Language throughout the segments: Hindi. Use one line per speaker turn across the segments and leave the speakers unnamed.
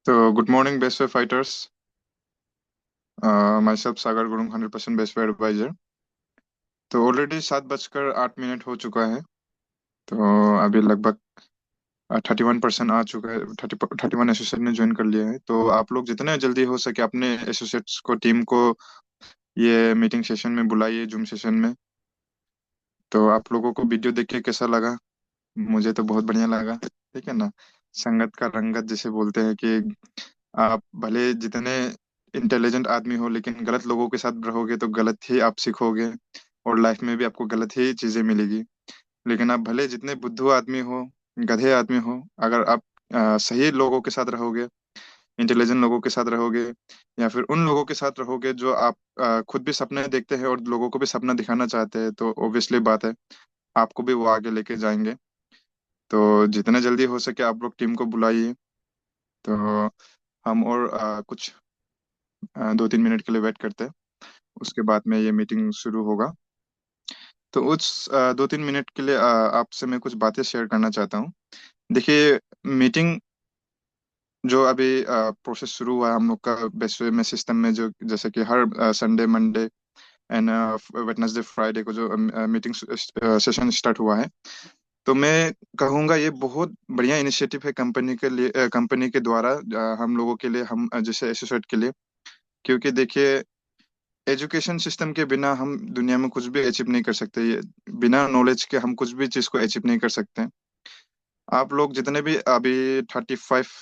तो good morning Best Way fighters. Myself Sagar Gurung 100% Best Way advisor. तो ऑलरेडी 7:08 हो चुका है। तो अभी लगभग 31% आ चुका है। 31 एसोसिएट ने ज्वाइन कर लिया है। तो आप लोग जितने जल्दी हो सके अपने एसोसिएट्स को, टीम को ये मीटिंग सेशन में बुलाइए, जूम सेशन में। तो आप लोगों को वीडियो देख के कैसा लगा? मुझे तो बहुत बढ़िया लगा। ठीक है ना। संगत का रंगत जिसे बोलते हैं कि आप भले जितने इंटेलिजेंट आदमी हो, लेकिन गलत लोगों के साथ रहोगे तो गलत ही आप सीखोगे, और लाइफ में भी आपको गलत ही चीजें मिलेगी। लेकिन आप भले जितने बुद्धू आदमी हो, गधे आदमी हो, अगर आप सही लोगों के साथ रहोगे, इंटेलिजेंट लोगों के साथ रहोगे, या फिर उन लोगों के साथ रहोगे जो आप खुद भी सपने देखते हैं और लोगों को भी सपना दिखाना चाहते हैं, तो ऑब्वियसली बात है आपको भी वो आगे लेके जाएंगे। तो जितने जल्दी हो सके आप लोग टीम को बुलाइए। तो हम और कुछ 2-3 मिनट के लिए वेट करते हैं। उसके बाद में ये मीटिंग शुरू होगा। तो उस 2-3 मिनट के लिए आपसे मैं कुछ बातें शेयर करना चाहता हूँ। देखिए, मीटिंग जो अभी प्रोसेस शुरू हुआ है हम लोग का बेस्ट वे में सिस्टम में, जो जैसे कि हर Sunday Monday and Wednesday Friday को जो मीटिंग सेशन स्टार्ट हुआ है। तो मैं कहूँगा ये बहुत बढ़िया इनिशिएटिव है कंपनी के लिए, कंपनी के द्वारा हम लोगों के लिए, हम जैसे एसोसिएट के लिए। क्योंकि देखिए, एजुकेशन सिस्टम के बिना हम दुनिया में कुछ भी अचीव नहीं कर सकते। ये बिना नॉलेज के हम कुछ भी चीज को अचीव नहीं कर सकते। आप लोग जितने भी अभी 35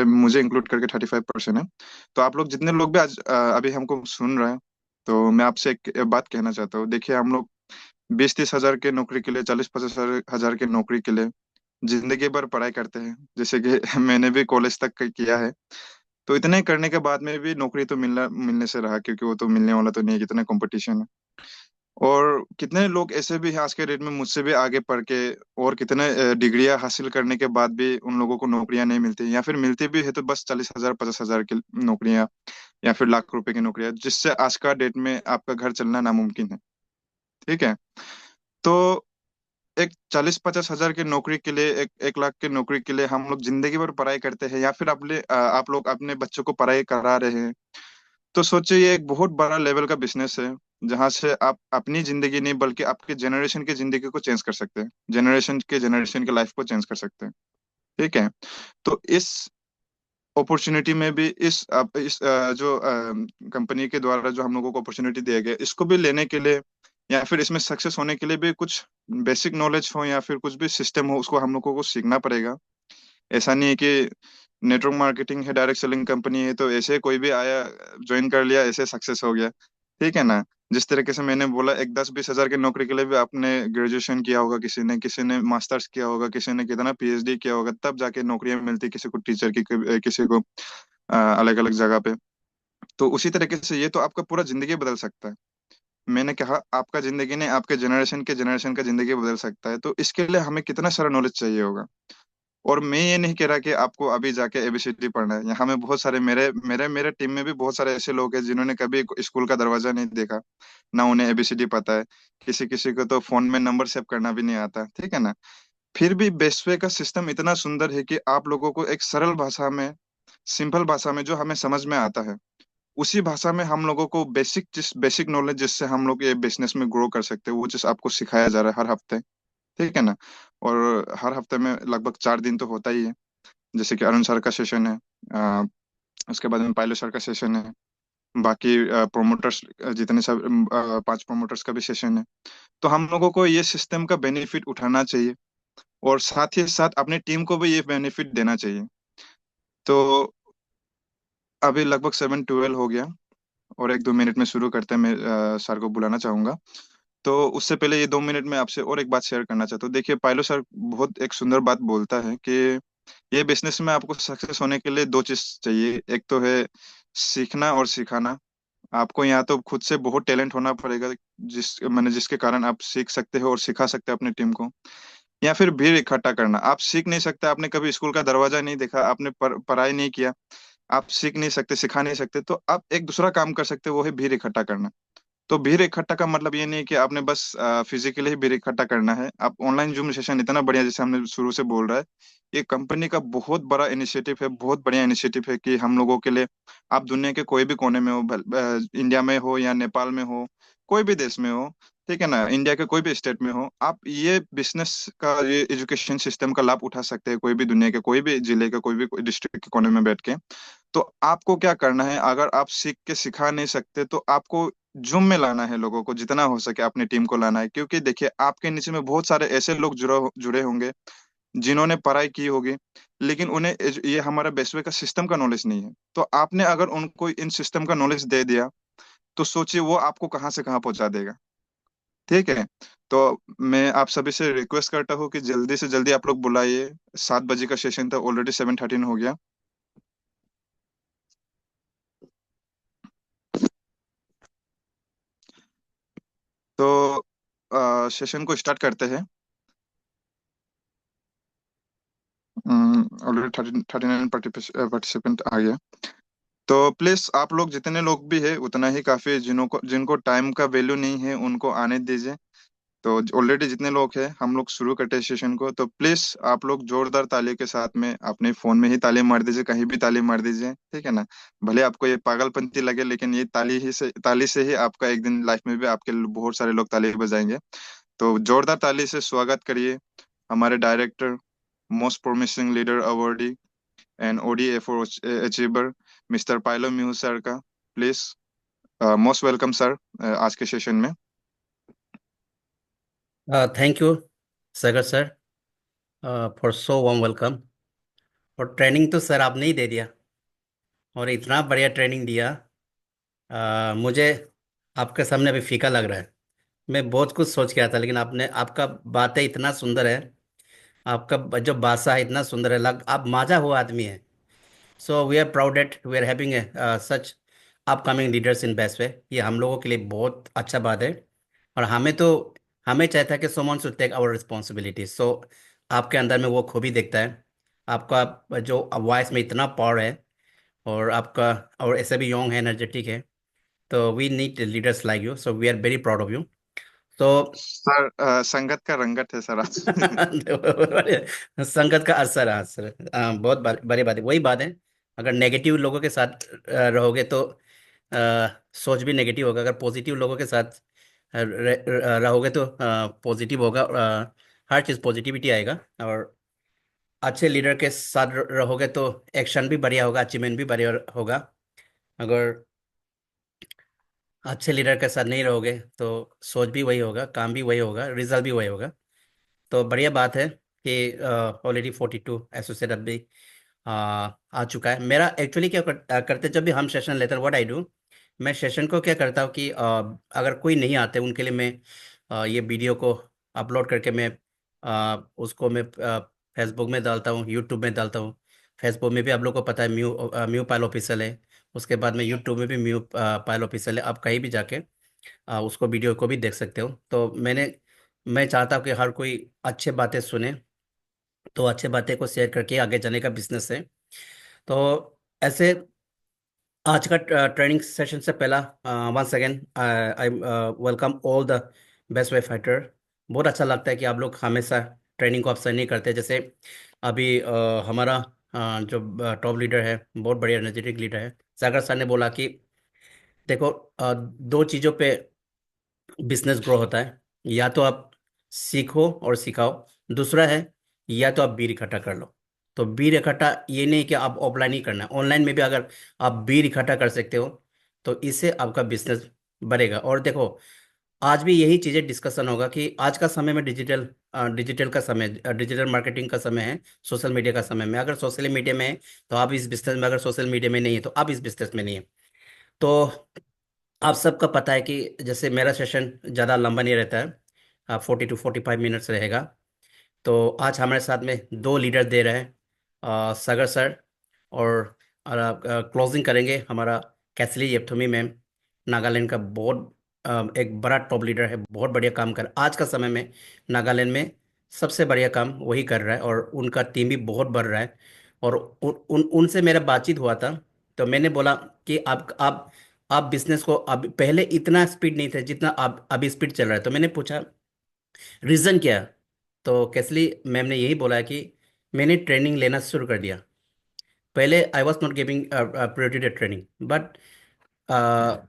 मुझे इंक्लूड करके 35% है। तो आप लोग जितने लोग भी आज अभी हमको सुन रहे हैं, तो मैं आपसे एक बात कहना चाहता हूँ। देखिए, हम लोग 20-30 हजार के नौकरी के लिए, 40-50 हजार के नौकरी के लिए जिंदगी भर पढ़ाई करते हैं, जैसे कि मैंने भी कॉलेज तक किया है। तो इतने करने के बाद में भी नौकरी तो मिलना मिलने से रहा, क्योंकि वो तो मिलने वाला तो नहीं है, कितना कंपटीशन है। और कितने लोग ऐसे भी हैं आज के डेट में मुझसे भी आगे पढ़ के, और कितने डिग्रियां हासिल करने के बाद भी उन लोगों को नौकरियां नहीं मिलती, या फिर मिलती भी है तो बस 40 हजार 50 हजार की नौकरियां, या फिर लाख रुपए की नौकरियां, जिससे आज का डेट में आपका घर चलना नामुमकिन है। ठीक है। तो एक 40-50 हजार की नौकरी के लिए, एक 1 लाख की नौकरी के लिए हम लोग जिंदगी भर पढ़ाई करते हैं, या फिर आप लोग अपने बच्चों को पढ़ाई करा रहे हैं। तो सोचिए, ये एक बहुत बड़ा लेवल का बिजनेस है, जहां से आप अपनी जिंदगी नहीं बल्कि आपके जनरेशन की जिंदगी को चेंज कर सकते हैं, जनरेशन के लाइफ को चेंज कर सकते हैं। ठीक है। तो इस अपॉर्चुनिटी में भी, जो कंपनी के द्वारा जो हम लोगों को अपॉर्चुनिटी दिया गया, इसको भी लेने के लिए, या फिर इसमें सक्सेस होने के लिए भी कुछ बेसिक नॉलेज हो या फिर कुछ भी सिस्टम हो, उसको हम लोगों को सीखना पड़ेगा। ऐसा नहीं है कि नेटवर्क मार्केटिंग है, डायरेक्ट सेलिंग कंपनी है, तो ऐसे कोई भी आया, ज्वाइन कर लिया, ऐसे सक्सेस हो गया। ठीक है ना। जिस तरीके से मैंने बोला, एक 10-20 हजार की नौकरी के लिए भी आपने ग्रेजुएशन किया होगा, किसी ने मास्टर्स किया होगा, किसी ने कितना पीएचडी किया होगा, तब जाके नौकरियां मिलती, किसी को टीचर की, किसी को अलग अलग जगह पे। तो उसी तरीके से ये तो आपका पूरा जिंदगी बदल सकता है। मैंने कहा आपका जिंदगी नहीं, आपके जनरेशन का जिंदगी बदल सकता है। तो इसके लिए हमें कितना सारा नॉलेज चाहिए होगा। और मैं ये नहीं कह रहा कि आपको अभी जाके एबीसीडी पढ़ना है। यहाँ में बहुत सारे, मेरे मेरे मेरे टीम में भी बहुत सारे ऐसे लोग हैं जिन्होंने कभी स्कूल का दरवाजा नहीं देखा, ना उन्हें एबीसीडी पता है। किसी किसी को तो फोन में नंबर सेव करना भी नहीं आता। ठीक है ना। फिर भी बेस्टवे का सिस्टम इतना सुंदर है कि आप लोगों को एक सरल भाषा में, सिंपल भाषा में, जो हमें समझ में आता है, उसी भाषा में हम लोगों को बेसिक नॉलेज, जिससे हम लोग ये बिजनेस में ग्रो कर सकते हैं, वो चीज आपको सिखाया जा रहा है हर हफ्ते। ठीक है ना। और हर हफ्ते में लगभग 4 दिन तो होता ही है। जैसे कि अरुण सर का सेशन है, अ, उसके बाद में पायलट सर का सेशन है, बाकी प्रोमोटर्स, जितने सब 5 प्रोमोटर्स का भी सेशन है। तो हम लोगों को ये सिस्टम का बेनिफिट उठाना चाहिए, और साथ ही साथ अपनी टीम को भी ये बेनिफिट देना चाहिए। तो अभी लगभग 7:12 हो गया, और 1-2 मिनट में शुरू करते हैं। मैं सर को बुलाना चाहूंगा। तो उससे पहले ये 2 मिनट में आपसे और एक बात शेयर करना चाहता हूँ। देखिए, पायलो सर बहुत एक सुंदर बात बोलता है कि ये बिजनेस में आपको सक्सेस होने के लिए दो चीज चाहिए। एक तो है सीखना और सिखाना। आपको यहाँ तो खुद से बहुत टैलेंट होना पड़ेगा, जिसके कारण आप सीख सकते हो और सिखा सकते हो अपनी टीम को। या फिर भीड़ इकट्ठा करना। आप सीख नहीं सकते, आपने कभी स्कूल का दरवाजा नहीं देखा, आपने पढ़ाई नहीं किया, आप सीख नहीं सकते, सिखा नहीं सकते, तो आप एक दूसरा काम कर सकते हो, वो है भीड़ इकट्ठा करना। तो भीड़ इकट्ठा का मतलब ये नहीं कि आपने बस फिजिकली ही भीड़ इकट्ठा करना है। आप ऑनलाइन जूम सेशन इतना बढ़िया, जैसे हमने शुरू से बोल रहा है, ये कंपनी का बहुत बड़ा इनिशिएटिव है, बहुत बढ़िया इनिशिएटिव है कि हम लोगों के लिए, आप दुनिया के कोई भी कोने में हो, इंडिया में हो या नेपाल में हो, कोई भी देश में हो, ठीक है ना, इंडिया के कोई भी स्टेट में हो, आप ये बिजनेस का, ये एजुकेशन सिस्टम का लाभ उठा सकते हैं, कोई भी दुनिया के कोई भी जिले के कोई भी डिस्ट्रिक्ट के कोने में बैठ के। तो आपको क्या करना है, अगर आप सीख के सिखा नहीं सकते तो आपको जूम में लाना है, लोगों को जितना हो सके अपनी टीम को लाना है, क्योंकि देखिए आपके नीचे में बहुत सारे ऐसे लोग जुड़े होंगे जिन्होंने पढ़ाई की होगी, लेकिन उन्हें ये हमारा बेसवे का सिस्टम का नॉलेज नहीं है। तो आपने अगर उनको इन सिस्टम का नॉलेज दे दिया, तो सोचिए वो आपको कहाँ से कहाँ पहुंचा देगा। ठीक है। तो मैं आप सभी से रिक्वेस्ट करता हूँ कि जल्दी से जल्दी आप लोग बुलाइए। 7 बजे का सेशन था, ऑलरेडी 7:13 हो गया। तो सेशन को स्टार्ट करते हैं। ऑलरेडी 39 पार्टिसिपेंट आ गया। तो प्लीज आप लोग जितने लोग भी है उतना ही काफी है, जिनको जिनको टाइम का वैल्यू नहीं है उनको आने दीजिए। तो ऑलरेडी जितने लोग हैं, हम लोग शुरू करते हैं सेशन को। तो प्लीज आप लोग जोरदार ताली के साथ में अपने फोन में ही ताली मार दीजिए, कहीं भी ताली मार दीजिए, ठीक है ना। भले आपको ये पागलपंती लगे, लेकिन ये ताली से ही आपका एक दिन लाइफ में भी आपके बहुत सारे लोग ताली बजाएंगे। तो जोरदार ताली से स्वागत करिए हमारे director, most promising leader awardee and ODA4 achiever, mister pilo mu sir का। प्लीज, मोस्ट वेलकम सर आज के सेशन में।
Thank you Sagar sir for so warm welcome. और ट्रेनिंग तो सर आपने ही दे दिया, और इतना बढ़िया ट्रेनिंग दिया। मुझे आपके सामने अभी फीका लग रहा है। मैं बहुत कुछ सोच के आया था, लेकिन आपने, आपका बातें इतना सुंदर है, आपका जो भाषा है इतना सुंदर है, लग आप माजा हुआ आदमी है। So we are proud at we are having a such upcoming leaders in Best Way. ये हम लोगों के लिए बहुत अच्छा बात है। और हमें चाहता है कि someone should take our responsibility। सो आपके अंदर में वो खूबी देखता है। आपका जो वॉइस में इतना पावर है, और आपका, और ऐसे भी यंग है, एनर्जेटिक है। तो we need leaders like you, so we are very proud of you. तो
सर संगत का रंगत है सर आज।
संगत का असर है, असर। बहुत बड़ी बात है, वही बात है। अगर नेगेटिव लोगों के साथ रहोगे तो सोच भी नेगेटिव होगा। अगर पॉजिटिव लोगों के साथ रहोगे तो पॉजिटिव होगा। हर चीज़ पॉजिटिविटी आएगा। और अच्छे लीडर के साथ रहोगे तो एक्शन भी बढ़िया होगा, अचीवमेंट भी बढ़िया होगा। अगर अच्छे लीडर के साथ नहीं रहोगे तो सोच भी वही होगा, काम भी वही होगा, रिजल्ट भी वही होगा। तो बढ़िया बात है कि ऑलरेडी 42 एसोसिएट अभी आ चुका है। मेरा एक्चुअली क्या करते, जब भी हम सेशन लेते हैं, व्हाट आई डू, मैं सेशन को क्या करता हूँ कि अगर कोई नहीं आते उनके लिए मैं ये वीडियो को अपलोड करके मैं उसको मैं फेसबुक में डालता हूँ, यूट्यूब में डालता हूँ। फेसबुक में भी आप लोग को पता है, म्यू पायल ऑफिशियल है। उसके बाद में यूट्यूब में भी म्यू पायल ऑफिशियल है। आप कहीं भी जाके उसको, वीडियो को भी देख सकते हो। तो मैं चाहता हूँ कि हर कोई अच्छे बातें सुने, तो अच्छे बातें को शेयर करके आगे जाने का बिजनेस है। तो ऐसे आज का ट्रेनिंग सेशन से पहला, once again I welcome all the Best Way fighter. बहुत अच्छा लगता है कि आप लोग हमेशा ट्रेनिंग को अवसर नहीं करते। जैसे अभी हमारा जो टॉप लीडर है, बहुत बढ़िया एनर्जेटिक लीडर है, सागर सर ने बोला कि देखो, दो चीज़ों पे बिजनेस ग्रो होता है। या तो आप सीखो और सिखाओ, दूसरा है या तो आप बीर इकट्ठा कर लो। तो बीर इकट्ठा ये नहीं कि आप ऑफलाइन ही करना है, ऑनलाइन में भी अगर आप बीर इकट्ठा कर सकते हो तो इससे आपका बिजनेस बढ़ेगा। और देखो, आज भी यही चीज़ें डिस्कशन होगा कि आज का समय में डिजिटल का समय, डिजिटल मार्केटिंग का समय है, सोशल मीडिया का समय में। अगर सोशल मीडिया में है तो आप इस बिजनेस में, अगर सोशल मीडिया में नहीं है तो आप इस बिजनेस में नहीं है। तो आप सबका पता है कि जैसे मेरा सेशन ज़्यादा लंबा नहीं रहता है, 40 to 45 मिनट्स रहेगा। तो आज हमारे साथ में दो लीडर दे रहे हैं, सागर सर, और क्लोजिंग करेंगे हमारा कैथली येप्थुमी मैम। नागालैंड का बहुत एक बड़ा टॉप लीडर है, बहुत बढ़िया काम कर आज का समय में नागालैंड में सबसे बढ़िया काम वही कर रहा है, और उनका टीम भी बहुत बढ़ रहा है। और उनसे मेरा बातचीत हुआ था, तो मैंने बोला कि आप आप बिजनेस को, अब पहले इतना स्पीड नहीं था जितना अब अभी स्पीड चल रहा है। तो मैंने पूछा रीज़न क्या है? तो कैसली मैम ने यही बोला कि मैंने ट्रेनिंग लेना शुरू कर दिया। पहले I was not giving priority to training, but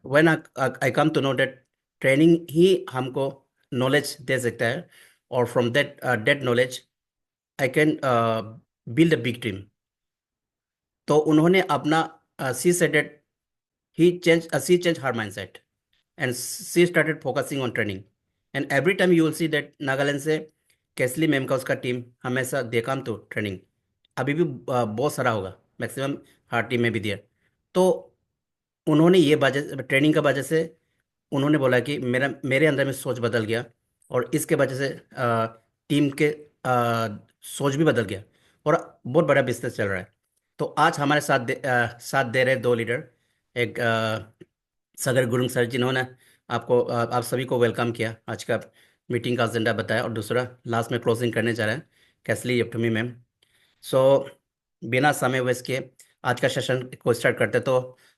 when I come to know that training ही हमको नॉलेज दे सकता है, और from that knowledge I can build a big team. तो उन्होंने अपना सी सेटेड she changed her mindset, and she started focusing on training. And every time you will see that Nagaland से कैसली मैम का उसका टीम हमेशा दे कम टू ट्रेनिंग। अभी भी बहुत सारा होगा, मैक्सिमम हर टीम में भी दिया। तो उन्होंने ये वजह, ट्रेनिंग का वजह से उन्होंने बोला कि मेरे अंदर में सोच बदल गया, और इसके वजह से टीम के सोच भी बदल गया, और बहुत बड़ा बिजनेस चल रहा है। तो आज हमारे साथ दे रहे दो लीडर। एक सगर गुरुंग सर, जिन्होंने आप सभी को वेलकम किया, आज का मीटिंग का एजेंडा बताया, और दूसरा लास्ट में क्लोजिंग करने जा रहे हैं कैसली यप्टमी मैम। सो बिना समय वेस्ट किए आज का सेशन को स्टार्ट करते। तो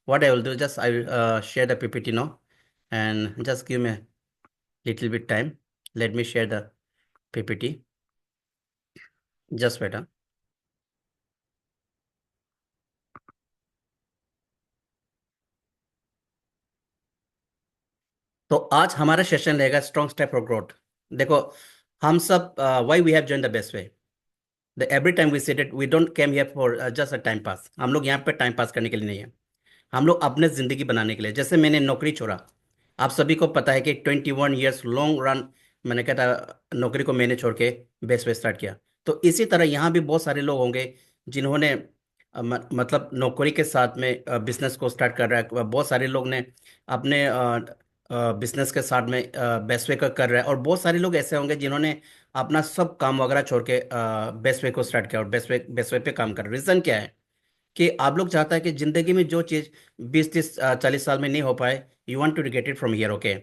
what I will do, just I share the PPT no, and just give me little bit time. Let me share the PPT, just wait. तो आज हमारा सेशन रहेगा स्ट्रॉन्ग स्टेप फॉर ग्रोथ। देखो, हम सब why we have join the Best Way, the every time we said it, we don't came here for just a time pass. हम लोग यहाँ पे टाइम पास करने के लिए नहीं है, हम लोग अपने ज़िंदगी बनाने के लिए। जैसे मैंने नौकरी छोड़ा, आप सभी को पता है कि 21 ईयर्स लॉन्ग रन मैंने कहा था, नौकरी को मैंने छोड़ के बेस पे स्टार्ट किया। तो इसी तरह यहाँ भी बहुत सारे लोग होंगे जिन्होंने मतलब नौकरी के साथ में बिजनेस को स्टार्ट कर रहा है। बहुत सारे लोग ने अपने बिजनेस के साथ में बेस्ट वे का कर रहा है, और बहुत सारे लोग ऐसे होंगे जिन्होंने अपना सब काम वगैरह छोड़ के बेस्ट वे को स्टार्ट किया, और बेस्ट वे पे काम कर रहे। रीज़न क्या है कि आप लोग चाहता है कि जिंदगी में जो चीज़ 20 30 40 साल में नहीं हो पाए, you want to get it from here, okay.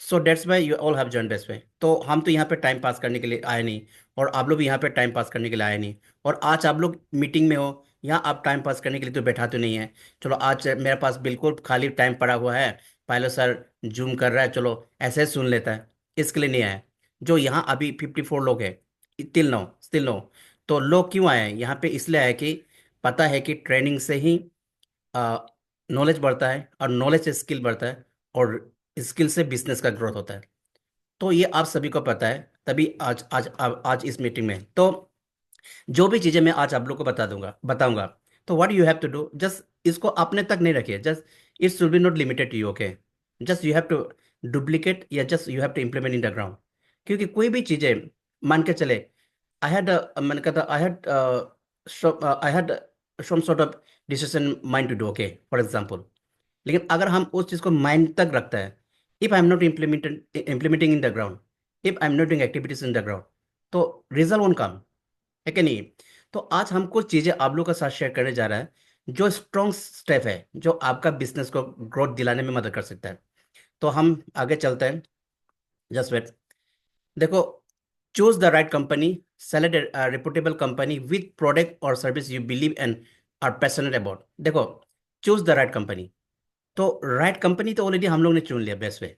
So that's why you all have join Best Way. तो हम तो यहाँ पे टाइम पास करने के लिए आए नहीं, और आप लोग भी यहाँ पे टाइम पास करने के लिए आए नहीं। और आज आप लोग मीटिंग में हो, यहाँ आप टाइम पास करने के लिए तो बैठा तो नहीं है। चलो आज मेरे पास बिल्कुल खाली टाइम पड़ा हुआ है, पायलो सर जूम कर रहा है, चलो ऐसे सुन लेता है, इसके लिए नहीं आया। जो यहाँ अभी 54 लोग हैं, स्टिल नो। तो लोग क्यों आए हैं यहाँ पे? इसलिए आए कि पता है कि ट्रेनिंग से ही नॉलेज बढ़ता है, और नॉलेज से स्किल बढ़ता है, और स्किल से बिजनेस का ग्रोथ होता है। तो ये आप सभी को पता है, तभी आज इस मीटिंग में तो जो भी चीज़ें मैं आज आप लोग को बताऊंगा। तो what you have to do, just इसको अपने तक नहीं रखिए, just it should be not limited to you, okay. Just you have to duplicate, या just you have to implement in the ground. क्योंकि कोई भी चीज़ें मान के चले, मैंने कहा था I had some sort of decision mind to do, okay, for example. लेकिन अगर हम उस चीज़ को माइंड तक रखते हैं, if I am not implementing in the ground, if I am not doing activities in the ground, तो रिजल्ट वोंट कम, है कि नहीं? तो आज हम कुछ चीज़ें आप लोगों के साथ शेयर करने जा रहा है, जो स्ट्रॉन्ग स्टेप है, जो आपका बिजनेस को ग्रोथ दिलाने में मदद कर सकता है। तो हम आगे चलते हैं, जस्ट वेट। देखो, choose the right company, select reputable company with product और service you believe and are passionate about. देखो, चूज द राइट कंपनी। तो राइट कंपनी तो ऑलरेडी हम लोग ने चुन लिया, बेस्ट वे।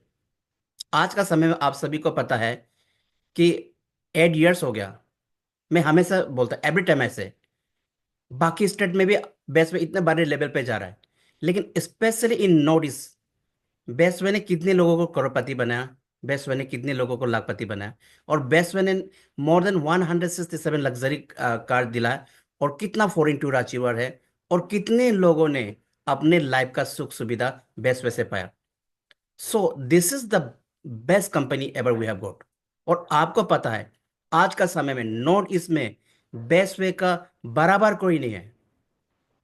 आज का समय में आप सभी को पता है कि 8 इयर्स हो गया, मैं हमेशा बोलता एवरी टाइम ऐसे, बाकी स्टेट में भी बेस्ट वे इतने बड़े लेवल पे जा रहा है, लेकिन specially in north east best way ने कितने लोगों को करोड़पति बनाया, बेस्ट वे ने कितने लोगों को लाखपति बनाया, और बेस्ट वे ने मोर देन 167 लग्जरी कार दिलाया, और कितना फॉरेन टूर अचीवर है, और कितने लोगों ने अपने लाइफ का सुख सुविधा बेस्ट वे से पाया। So this is the best company ever we have got. और आपको पता है आज का समय में नॉर्थ ईस्ट में बेस्ट वे का बराबर कोई नहीं है,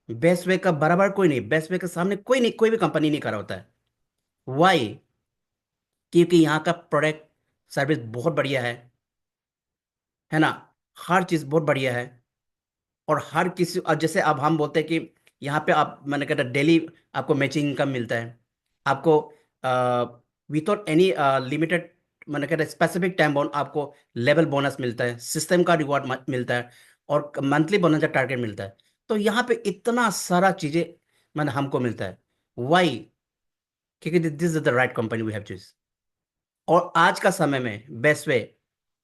बेस्ट वे का बराबर कोई नहीं, बेस्ट वे के सामने कोई नहीं, कोई भी कंपनी नहीं खड़ा होता है। वाई? क्योंकि यहाँ का प्रोडक्ट सर्विस बहुत बढ़िया है ना, हर चीज़ बहुत बढ़िया है। और हर किसी, अब जैसे अब हम बोलते हैं कि यहाँ पे आप, मैंने कहता डेली आपको मैचिंग इनकम मिलता है, आपको विदाउट एनी लिमिटेड, मैंने कहता स्पेसिफिक टाइम बाउंड आपको लेवल बोनस मिलता है, सिस्टम का रिवॉर्ड मिलता है, और मंथली बोनस का टारगेट मिलता है। तो यहाँ पे इतना सारा चीज़ें मैंने हमको मिलता है। वाई? क्योंकि this is the right company we have choose. और आज का समय में बेस्ट वे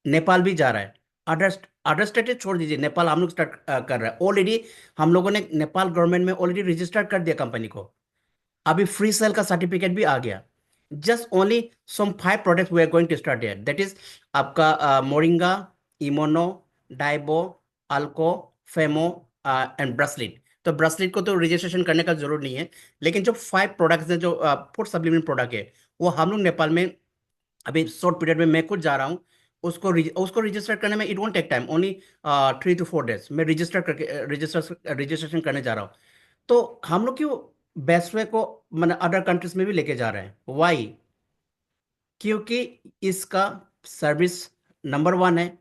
नेपाल भी जा रहा है। अदर अदर स्टेट छोड़ दीजिए, नेपाल हम लोग स्टार्ट कर रहा है ऑलरेडी। हम लोगों ने नेपाल गवर्नमेंट में ऑलरेडी रजिस्टर कर दिया कंपनी को। अभी फ्री सेल का सर्टिफिकेट भी आ गया। Just only some 5 products we are going to start there, that is आपका Moringa, Immuno, Diabo, Alco, Femo and ब्रसलिट। तो ब्रसलिट को तो रजिस्ट्रेशन करने का जरूर नहीं है, लेकिन जो 5 प्रोडक्ट्स हैं जो फूड सप्लीमेंट प्रोडक्ट है, वो हम लोग नेपाल में अभी शॉर्ट पीरियड में मैं खुद जा रहा हूँ। उसको रजिस्टर करने में it won't take time, only 3 to 4 days मैं रजिस्ट्रेशन करने जा रहा हूँ। तो हम लोग क्यों बेस्ट वे को मैंने अदर कंट्रीज में भी लेके जा रहे हैं, वाई? क्योंकि इसका सर्विस नंबर 1 है,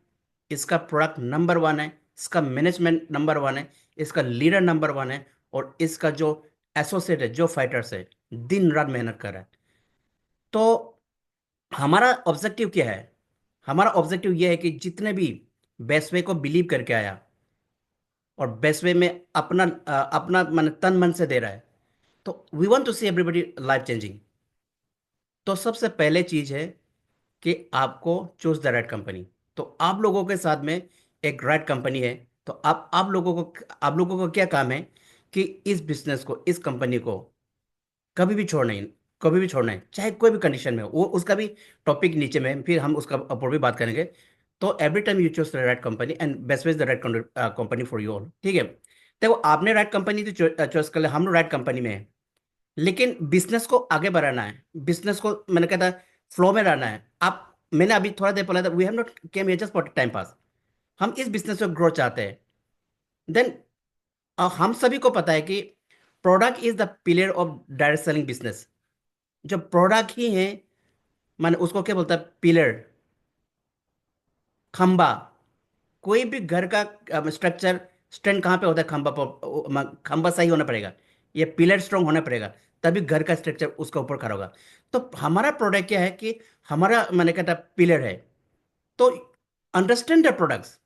इसका प्रोडक्ट नंबर 1 है, इसका मैनेजमेंट नंबर 1 है, इसका लीडर नंबर 1 है, और इसका जो एसोसिएट है, जो फाइटर्स है, दिन रात मेहनत कर रहा है। तो हमारा ऑब्जेक्टिव क्या है? हमारा ऑब्जेक्टिव यह है कि जितने भी बेस्ट वे को बिलीव करके आया और बेस्ट वे में अपना मन तन मन से दे रहा है, तो we want to see everybody life changing. तो सबसे पहले चीज है कि आपको चूज द राइट कंपनी। तो आप लोगों के साथ में एक राइट कंपनी है। तो आप लोगों को क्या काम है कि इस बिजनेस को, इस कंपनी को कभी भी छोड़ना ही, कभी भी छोड़ना है, चाहे कोई भी कंडीशन में हो। वो उसका भी टॉपिक नीचे में है, फिर हम उसका ऊपर भी बात करेंगे। तो every time you choose the right company and best is the right company for you all, ठीक है? देखो, आपने राइट कंपनी तो चॉइस कर लिया, हम लोग राइट कंपनी में है, लेकिन बिजनेस को आगे बढ़ाना है। बिजनेस को मैंने कहता फ्लो में रहना है। आप, मैंने अभी थोड़ा देर पहले था, we have not came here just for time pass. हम इस बिजनेस में ग्रो चाहते हैं। देन हम सभी को पता है कि product is the pillar of direct selling business. जो प्रोडक्ट ही है, माने उसको क्या बोलता है, पिलर, खंबा। कोई भी घर का स्ट्रक्चर स्टैंड कहाँ पे होता है? खंबा पर। खंबा सही होना पड़ेगा, ये पिलर स्ट्रांग होना पड़ेगा, तभी घर का स्ट्रक्चर उसका ऊपर खड़ा होगा। तो हमारा प्रोडक्ट क्या है कि हमारा मैंने कहता पिलर है। तो understand the products,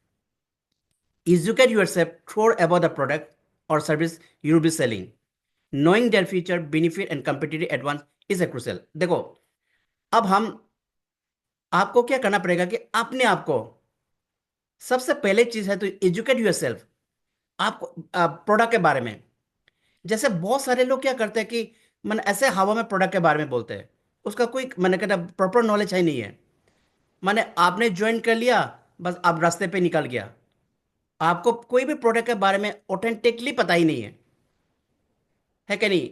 educate yourself through about the product और service you will be selling, knowing their feature benefit and competitive advantage is a crucial। देखो, अब हम आपको क्या करना पड़ेगा कि अपने आप को, सबसे पहले चीज है तो एजुकेट योरसेल्फ। आपको प्रोडक्ट के बारे में, जैसे बहुत सारे लोग क्या करते हैं कि मन ऐसे हवा में प्रोडक्ट के बारे में बोलते हैं, उसका कोई मैंने कहता प्रॉपर नॉलेज है नहीं है। माने आपने ज्वाइन कर लिया, बस आप रास्ते पे निकल गया, आपको कोई भी प्रोडक्ट के बारे में ऑथेंटिकली पता ही नहीं है कि नहीं?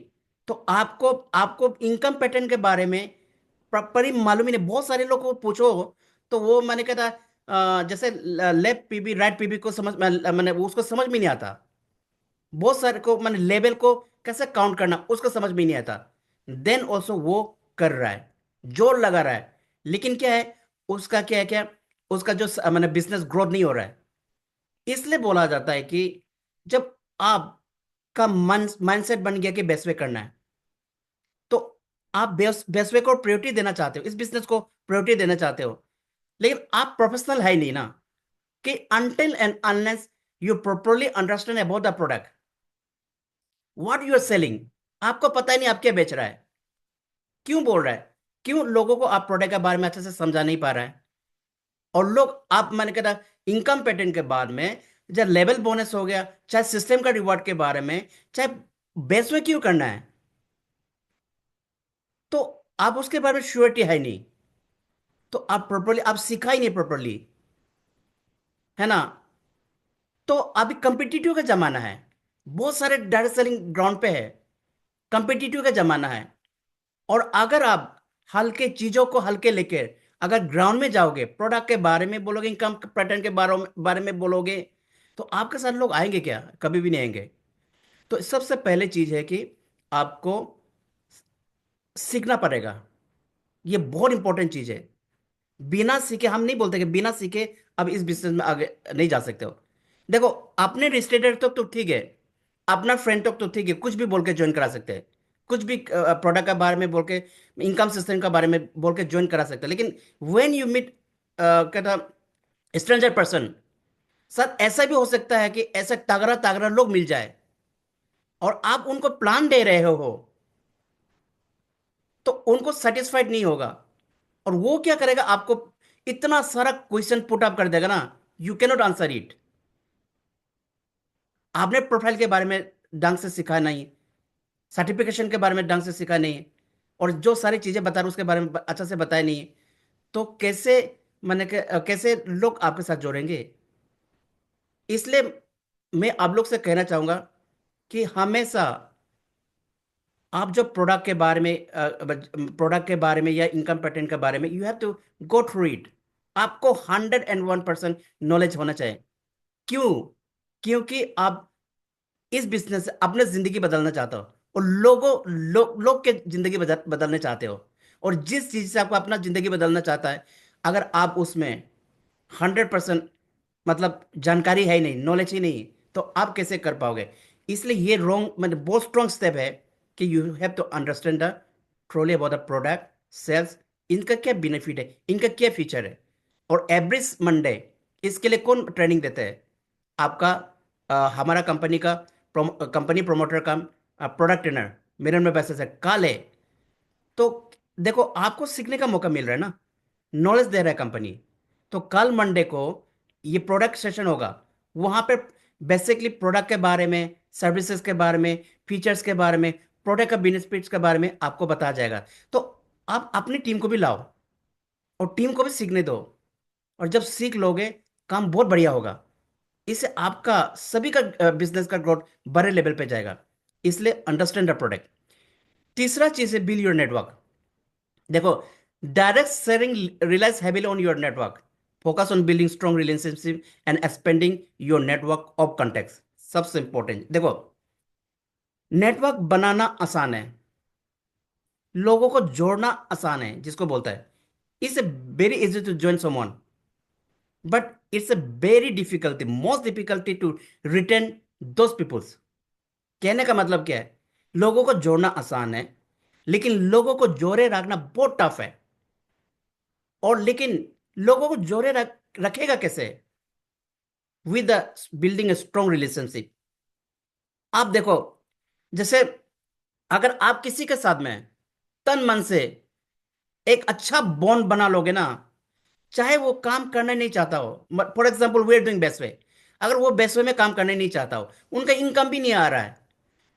तो आपको आपको इनकम पैटर्न के बारे में प्रॉपर ही मालूम ही नहीं। बहुत सारे लोग को पूछो तो वो मैंने कहता जैसे लेफ्ट पीबी राइट पीबी को समझ मैंने उसको समझ में नहीं आता। बहुत सारे को मैंने लेवल को कैसे काउंट करना उसको समझ में नहीं आता। देन ऑल्सो वो कर रहा है, जोर लगा रहा है, लेकिन क्या है, उसका क्या है, क्या उसका जो मैंने बिजनेस ग्रोथ नहीं हो रहा है। इसलिए बोला जाता है कि जब आपका मन माइंडसेट बन गया कि बेस्ट वे करना है, तो आप बेस्ट वे को प्रायोरिटी देना चाहते हो, इस बिजनेस को प्रायोरिटी देना चाहते हो, लेकिन आप प्रोफेशनल है ही नहीं ना। कि until and unless you properly understand about the product what you are selling, आपको पता ही नहीं आप क्या बेच रहा है, क्यों बोल रहा है, क्यों लोगों को आप प्रोडक्ट के बारे में अच्छे से समझा नहीं पा रहा है। और लोग आप मैंने कहता इनकम पैटर्न के बाद में, जब लेवल बोनस हो गया, चाहे सिस्टम का रिवॉर्ड के बारे में, चाहे बेस में क्यों करना है, तो आप उसके बारे में श्योरिटी है नहीं। तो आप प्रॉपरली आप सीखा ही नहीं प्रॉपरली, है ना? तो अभी कंपिटिटिव का जमाना है, बहुत सारे डायरेक्ट सेलिंग ग्राउंड पे है, कंपिटिटिव का जमाना है। और अगर आप हल्के चीजों को हल्के लेके अगर ग्राउंड में जाओगे, प्रोडक्ट के बारे में बोलोगे, इनकम पैटर्न के बारे में बोलोगे, तो आपके साथ लोग आएंगे क्या? कभी भी नहीं आएंगे। तो सबसे पहले चीज है कि आपको सीखना पड़ेगा। ये बहुत इंपॉर्टेंट चीज है। बिना सीखे, हम नहीं बोलते कि बिना सीखे अब इस बिजनेस में आगे नहीं जा सकते हो। देखो, अपने रिश्तेदार तक तो ठीक है, अपना फ्रेंड तक तो ठीक है, कुछ भी बोल के ज्वाइन करा सकते हैं, कुछ भी प्रोडक्ट के बारे में बोल के, इनकम सिस्टम के बारे में बोल के ज्वाइन करा सकते हैं। लेकिन व्हेन यू मीट कहता स्ट्रेंजर पर्सन, सर ऐसा भी हो सकता है कि ऐसे तगड़ा तगड़ा लोग मिल जाए और आप उनको प्लान दे रहे हो, तो उनको सेटिस्फाइड नहीं होगा, और वो क्या करेगा, आपको इतना सारा क्वेश्चन पुट अप कर देगा ना, you can not answer it. आपने प्रोफाइल के बारे में ढंग से सीखा नहीं, सर्टिफिकेशन के बारे में ढंग से सीखा नहीं, और जो सारी चीजें बता रहे उसके बारे में अच्छा से बताया नहीं, तो कैसे, कैसे लोग आपके साथ जोड़ेंगे। इसलिए मैं आप लोग से कहना चाहूंगा कि हमेशा आप जो प्रोडक्ट के बारे में, प्रोडक्ट के बारे में या इनकम पैटर्न के बारे में, you have to go through it. आपको 101% नॉलेज होना चाहिए। क्यों? क्योंकि आप इस बिजनेस से अपने जिंदगी बदलना चाहते हो, और लोग के जिंदगी बदलने चाहते हो। और जिस चीज से आपको अपना जिंदगी बदलना चाहता है, अगर आप उसमें 100% मतलब जानकारी है ही नहीं, नॉलेज ही नहीं, तो आप कैसे कर पाओगे। इसलिए ये रॉन्ग, मतलब बहुत स्ट्रॉन्ग स्टेप है कि you have to understand the thoroughly about the product sales, इनका क्या बेनिफिट है, इनका क्या फीचर है। और एवरी मंडे इसके लिए कौन ट्रेनिंग देता है? आपका हमारा कंपनी का कंपनी प्रमोटर का प्रोडक्ट ट्रेनर मिरन में पैसे से कल है। तो देखो, आपको सीखने का मौका मिल रहा है ना, नॉलेज दे रहा है कंपनी। तो कल मंडे को ये प्रोडक्ट सेशन होगा, वहां पे बेसिकली प्रोडक्ट के बारे में, सर्विसेज के बारे में, फीचर्स के बारे में, प्रोडक्ट का बेनिफिट्स के बारे में आपको बताया जाएगा। तो आप अपनी टीम को भी लाओ और टीम को भी सीखने दो, और जब सीख लोगे, काम बहुत बढ़िया होगा। इससे आपका सभी का बिजनेस का ग्रोथ बड़े लेवल पे जाएगा। इसलिए अंडरस्टैंड द प्रोडक्ट। तीसरा चीज है बिल्ड योर नेटवर्क। देखो, direct sharing relies heavily on your network. Focus on building strong relationship and expanding your network of contacts. सबसे इंपॉर्टेंट देखो, नेटवर्क बनाना आसान है, लोगों को जोड़ना आसान है, जिसको बोलता है it's very easy to join someone, but it's a very difficulty, most difficulty to retain those peoples. कहने का मतलब क्या है? लोगों को जोड़ना आसान है, लेकिन लोगों को जोड़े रखना बहुत टफ है। और लेकिन लोगों को जोड़े रखेगा कैसे? With building A strong relationship. आप देखो, जैसे अगर आप किसी के साथ में तन मन से एक अच्छा बॉन्ड बना लोगे ना, चाहे वो काम करना नहीं चाहता हो, for example we are doing Best Way, अगर वो बेस्ट वे में काम करना नहीं चाहता हो, उनका इनकम भी नहीं आ रहा है,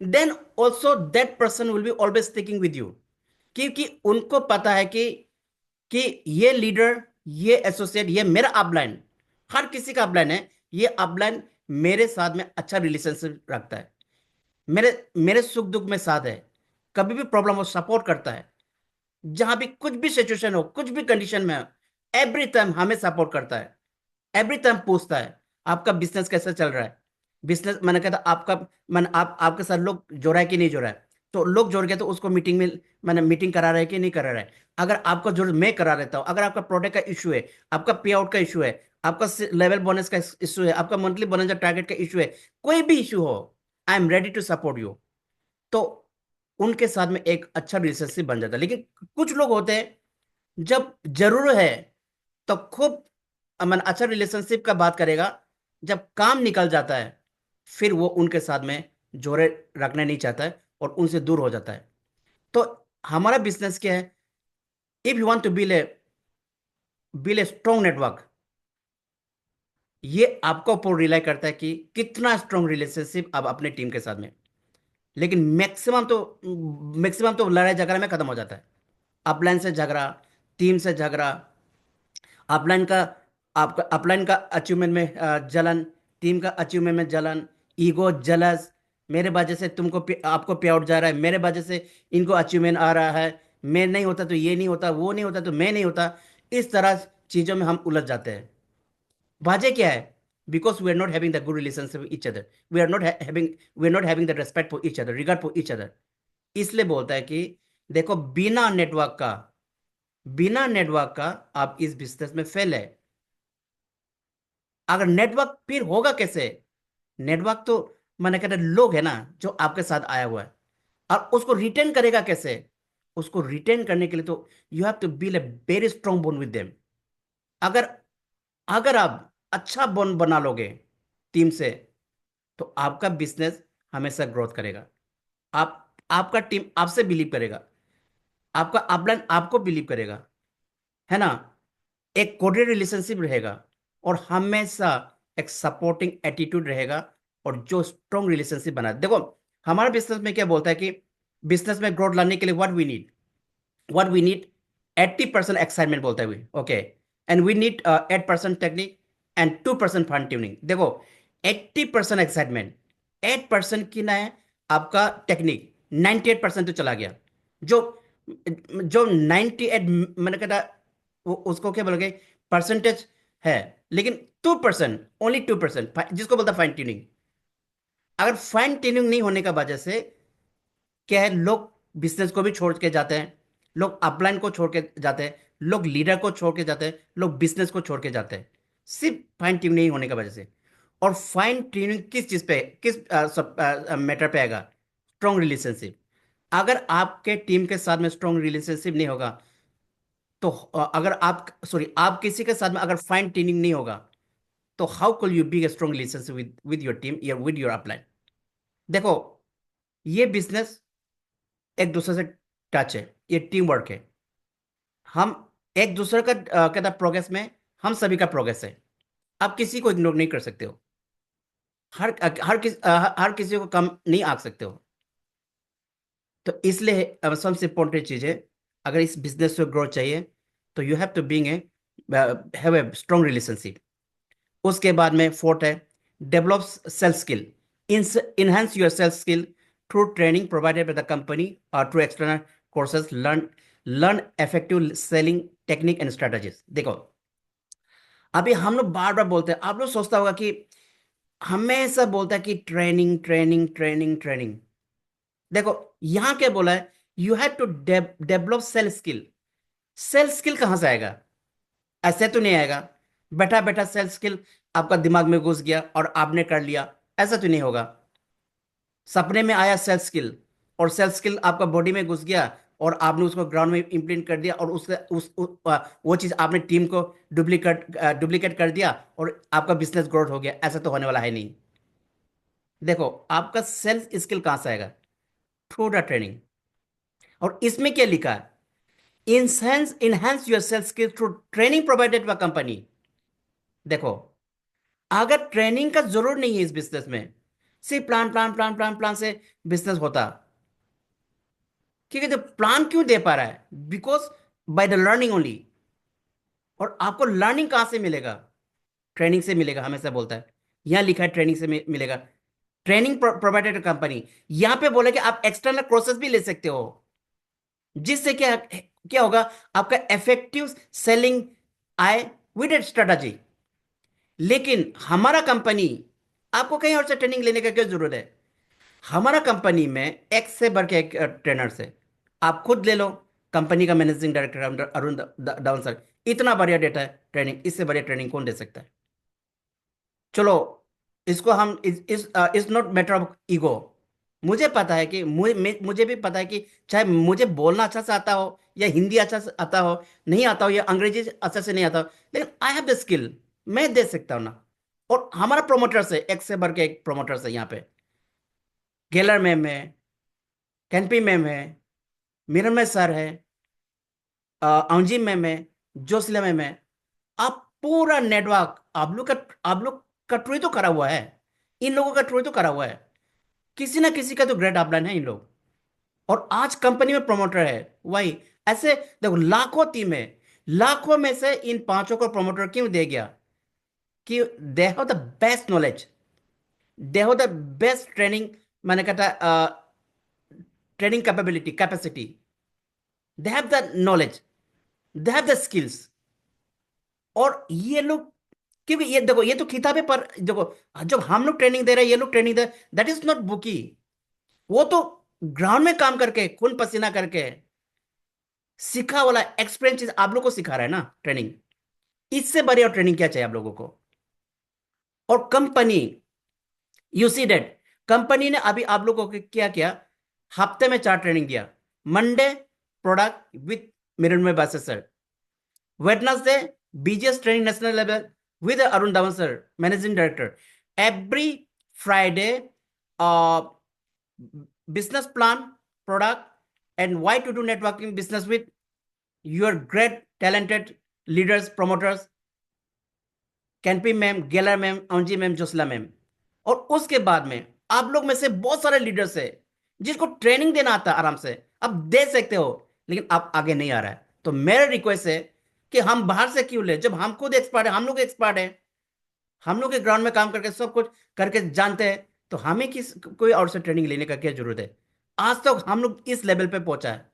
then also that person will be always sticking with you. क्योंकि उनको पता है कि ये लीडर, ये एसोसिएट, ये मेरा अपलाइन, हर किसी का अपलाइन है, ये अपलाइन मेरे साथ में अच्छा रिलेशनशिप रखता है, मेरे मेरे सुख दुख में साथ है, कभी भी प्रॉब्लम हो सपोर्ट करता है, जहां भी कुछ भी सिचुएशन हो, कुछ भी कंडीशन में हो, एवरी टाइम हमें सपोर्ट करता है, एवरी टाइम पूछता है आपका बिजनेस कैसा चल रहा है। बिजनेस मैंने कहता आपका, मैंने आपके साथ लोग जोड़ा है कि नहीं जोड़ा है। तो लोग जोड़ गए तो उसको मीटिंग में, मैंने मीटिंग करा रहा है कि नहीं करा रहा है। अगर आपका जोड़ मैं करा देता हूँ, अगर आपका प्रोडक्ट का इशू है, आपका पे आउट का इशू है, आपका लेवल बोनस का इशू है, आपका मंथली बोनस टारगेट का इशू है, कोई भी इशू हो, I am ready to support you. तो उनके साथ में एक अच्छा रिलेशनशिप बन जाता है। लेकिन कुछ लोग होते हैं, जब जरूर है तो खूब मन अच्छा रिलेशनशिप का बात करेगा, जब काम निकल जाता है फिर वो उनके साथ में जोड़े रखना नहीं चाहता है और उनसे दूर हो जाता है। तो हमारा बिजनेस क्या है? If you want to build a strong network, ये आपको ऊपर रिलाई करता है कि कितना स्ट्रॉन्ग रिलेशनशिप आप अपने टीम के साथ में। लेकिन मैक्सिमम तो लड़ाई झगड़ा में खत्म हो जाता है। अपलाइन से झगड़ा, टीम से झगड़ा, अपलाइन का आपका अपलाइन का अचीवमेंट में जलन, टीम का अचीवमेंट में जलन, ईगो, जलस, मेरे वजह से आपको पे आउट जा रहा है, मेरे वजह से इनको अचीवमेंट आ रहा है, मैं नहीं होता तो ये नहीं होता, वो नहीं होता तो मैं नहीं होता। इस तरह चीजों में हम उलझ जाते हैं। वजह क्या है? Because we are not having the good relationship with each other, we are not having the respect for each other, regard for each other. इसलिए बोलता है कि देखो, बिना नेटवर्क का आप इस बिजनेस में फेल है। अगर नेटवर्क फिर होगा कैसे? नेटवर्क तो मैंने कहता लोग है ना, जो आपके साथ आया हुआ है, और उसको रिटेन करेगा कैसे? उसको रिटेन करने के लिए तो you have to build a very strong bond with them. अगर अगर आप अच्छा बॉन्ड बना लोगे टीम से, तो आपका बिजनेस हमेशा ग्रोथ करेगा। आपका टीम आपसे बिलीव करेगा। आपका अपलाइन आपको बिलीव करेगा, है ना, एक कोडेड रिलेशनशिप रहेगा, और हमेशा एक सपोर्टिंग एटीट्यूड रहेगा, और जो स्ट्रॉन्ग रिलेशनशिप बना। देखो, हमारा बिजनेस में क्या बोलता है कि बिजनेस में ग्रोथ लाने के लिए व्हाट वी नीड 80% एक्साइटमेंट बोलते हैं, okay, and we need 8% technique and 2% fine tuning. देखो, 80% एक्साइटमेंट, 8% की ना है आपका टेक्निक, 98% तो चला गया। जो जो 98, मैंने कहा उसको क्या बोलोगे, परसेंटेज है, लेकिन 2%, ओनली 2%, जिसको बोलता फाइन ट्यूनिंग। अगर फाइन ट्यूनिंग नहीं होने का वजह से क्या है, लोग बिजनेस को भी छोड़ के जाते हैं, लोग अपलाइन को छोड़ के जाते हैं, लोग लीडर को छोड़ के जाते हैं, लोग बिजनेस को छोड़ के जाते हैं, सिर्फ फाइन ट्यूनिंग नहीं होने की वजह से। और फाइन ट्यूनिंग किस चीज पे, किस मैटर पे आएगा, स्ट्रॉन्ग रिलेशनशिप। अगर आपके टीम के साथ में स्ट्रॉन्ग रिलेशनशिप नहीं होगा, तो अगर आप सॉरी आप किसी के साथ में अगर फाइन ट्यूनिंग नहीं होगा, तो how could you be a strong relationship with your team या विद योर अपलाइन। देखो, ये बिजनेस एक दूसरे से टच है, ये टीम वर्क है। हम एक दूसरे का कहता प्रोग्रेस में हम सभी का प्रोग्रेस है। आप किसी को इग्नोर नहीं कर सकते हो, हर किसी को कम नहीं आंक सकते हो। तो इसलिए सबसे इंपॉर्टेंट चीज है, अगर इस बिजनेस को ग्रोथ चाहिए, तो you have to being a have a strong relationship. उसके बाद में फोर्थ है, develop self skill, enhance your self skill through training provided by the company और through external courses. Learn effective selling technique and strategies. देखो, अभी हम लोग बार बार बोलते हैं, आप लोग सोचता होगा कि हमेशा बोलता है कि ट्रेनिंग ट्रेनिंग ट्रेनिंग ट्रेनिंग। देखो, यहां क्या बोला है, you have to develop self skill. Self skill कहां से आएगा? ऐसे तो नहीं आएगा बैठा बैठा सेल्फ स्किल आपका दिमाग में घुस गया और आपने कर लिया, ऐसा तो नहीं होगा। सपने में आया सेल्फ स्किल, और सेल्फ स्किल आपका बॉडी में घुस गया, और आपने उसको ग्राउंड में इम्प्लीमेंट कर दिया, और उससे वो चीज आपने टीम को डुप्लीकेट कर दिया, और आपका बिजनेस ग्रोथ हो गया। ऐसा तो होने वाला है नहीं। देखो, आपका सेल्फ स्किल कहां से आएगा? Through the training. और इसमें क्या लिखा है? Enhance your self skill through training provided by company. देखो, अगर ट्रेनिंग का जरूर नहीं है इस बिजनेस में, सिर्फ plan plan plan plan plan से बिजनेस होता, क्योंकि तो प्लान क्यों दे पा रहा है? Because by the learning only. और आपको लर्निंग कहां से मिलेगा? ट्रेनिंग से मिलेगा, हमेशा बोलता है। यहां लिखा है ट्रेनिंग से मिलेगा, ट्रेनिंग प्रोवाइडेड कंपनी। यहां पे बोले कि आप एक्सटर्नल कोर्सेज भी ले सकते हो, जिससे क्या क्या होगा, आपका इफेक्टिव सेलिंग आए विद स्ट्रेटजी। लेकिन हमारा कंपनी, आपको कहीं और से ट्रेनिंग लेने का क्या जरूरत है? हमारा कंपनी में एक से बढ़ के एक ट्रेनर से, आप खुद ले लो। कंपनी का managing director Arun Dhawan sir, इतना बढ़िया देता है ट्रेनिंग, इससे बढ़िया ट्रेनिंग कौन दे सकता है? चलो, इसको हम is not matter of ego. मुझे पता है कि मुझे भी पता है कि चाहे मुझे बोलना अच्छा से आता हो, या हिंदी अच्छा से आता हो, नहीं आता हो, या अंग्रेजी अच्छा से नहीं आता हो, लेकिन आई हैव द स्किल, मैं दे सकता हूँ ना। और हमारा प्रोमोटर्स है, एक से बढ़ के एक प्रोमोटर्स है यहाँ पे। गेलर मैम है, कैनपी मैम है, मिरमय सर है, अंजी मैम है, जोसले मैम है। आप पूरा नेटवर्क, आप लोग का ट्रोई तो करा हुआ है, इन लोगों का ट्रोई तो करा हुआ है, किसी ना किसी का तो ग्रेट अपलाइन है इन लोग। और आज कंपनी में प्रमोटर है वही। ऐसे देखो, लाखों टीम है, लाखों में से इन पांचों को प्रमोटर क्यों दे गया? कि they have the best knowledge, they have the best training, मैंने कहता training capability capacity, they have the knowledge, they have the skills. और ये लोग, क्योंकि ये देखो, ये तो किताबें पर देखो, जब हम लोग ट्रेनिंग दे रहे हैं, ये लोग ट्रेनिंग दे, दैट इज नॉट बुकी। वो तो ग्राउंड में काम करके, खून पसीना करके सीखा वाला एक्सपीरियंस चीज आप लोग को सिखा रहा है ना ट्रेनिंग। इससे बड़ी और ट्रेनिंग क्या चाहिए आप लोगों को? और company, you see that, company ने अभी आप लोगों को क्या किया, हफ्ते में 4 ट्रेनिंग दिया। मंडे प्रोडक्ट विथ मिरनमय बासे sir, Wednesday BGS training national level with Arun Dhawan sir, managing director. Every Friday, uh, business plan, product, and why to do networking business with your great talented leaders, promoters, canopy ma'am, Geller ma'am, अंजी मैम, जोसला मैम। और उसके बाद में आप लोग में से बहुत सारे लीडर्स है जिसको ट्रेनिंग देना आता है आराम से, आप दे सकते हो, लेकिन आप आगे नहीं आ रहा है। तो मेरा रिक्वेस्ट है कि हम बाहर से क्यों ले, जब हम खुद एक्सपर्ट है, हम लोग एक्सपर्ट है, हम लोग के ग्राउंड में काम करके सब कुछ करके जानते हैं, तो हमें किस कोई और से ट्रेनिंग लेने का क्या जरूरत है। आज तक हम लोग इस लेवल पे पहुंचा है,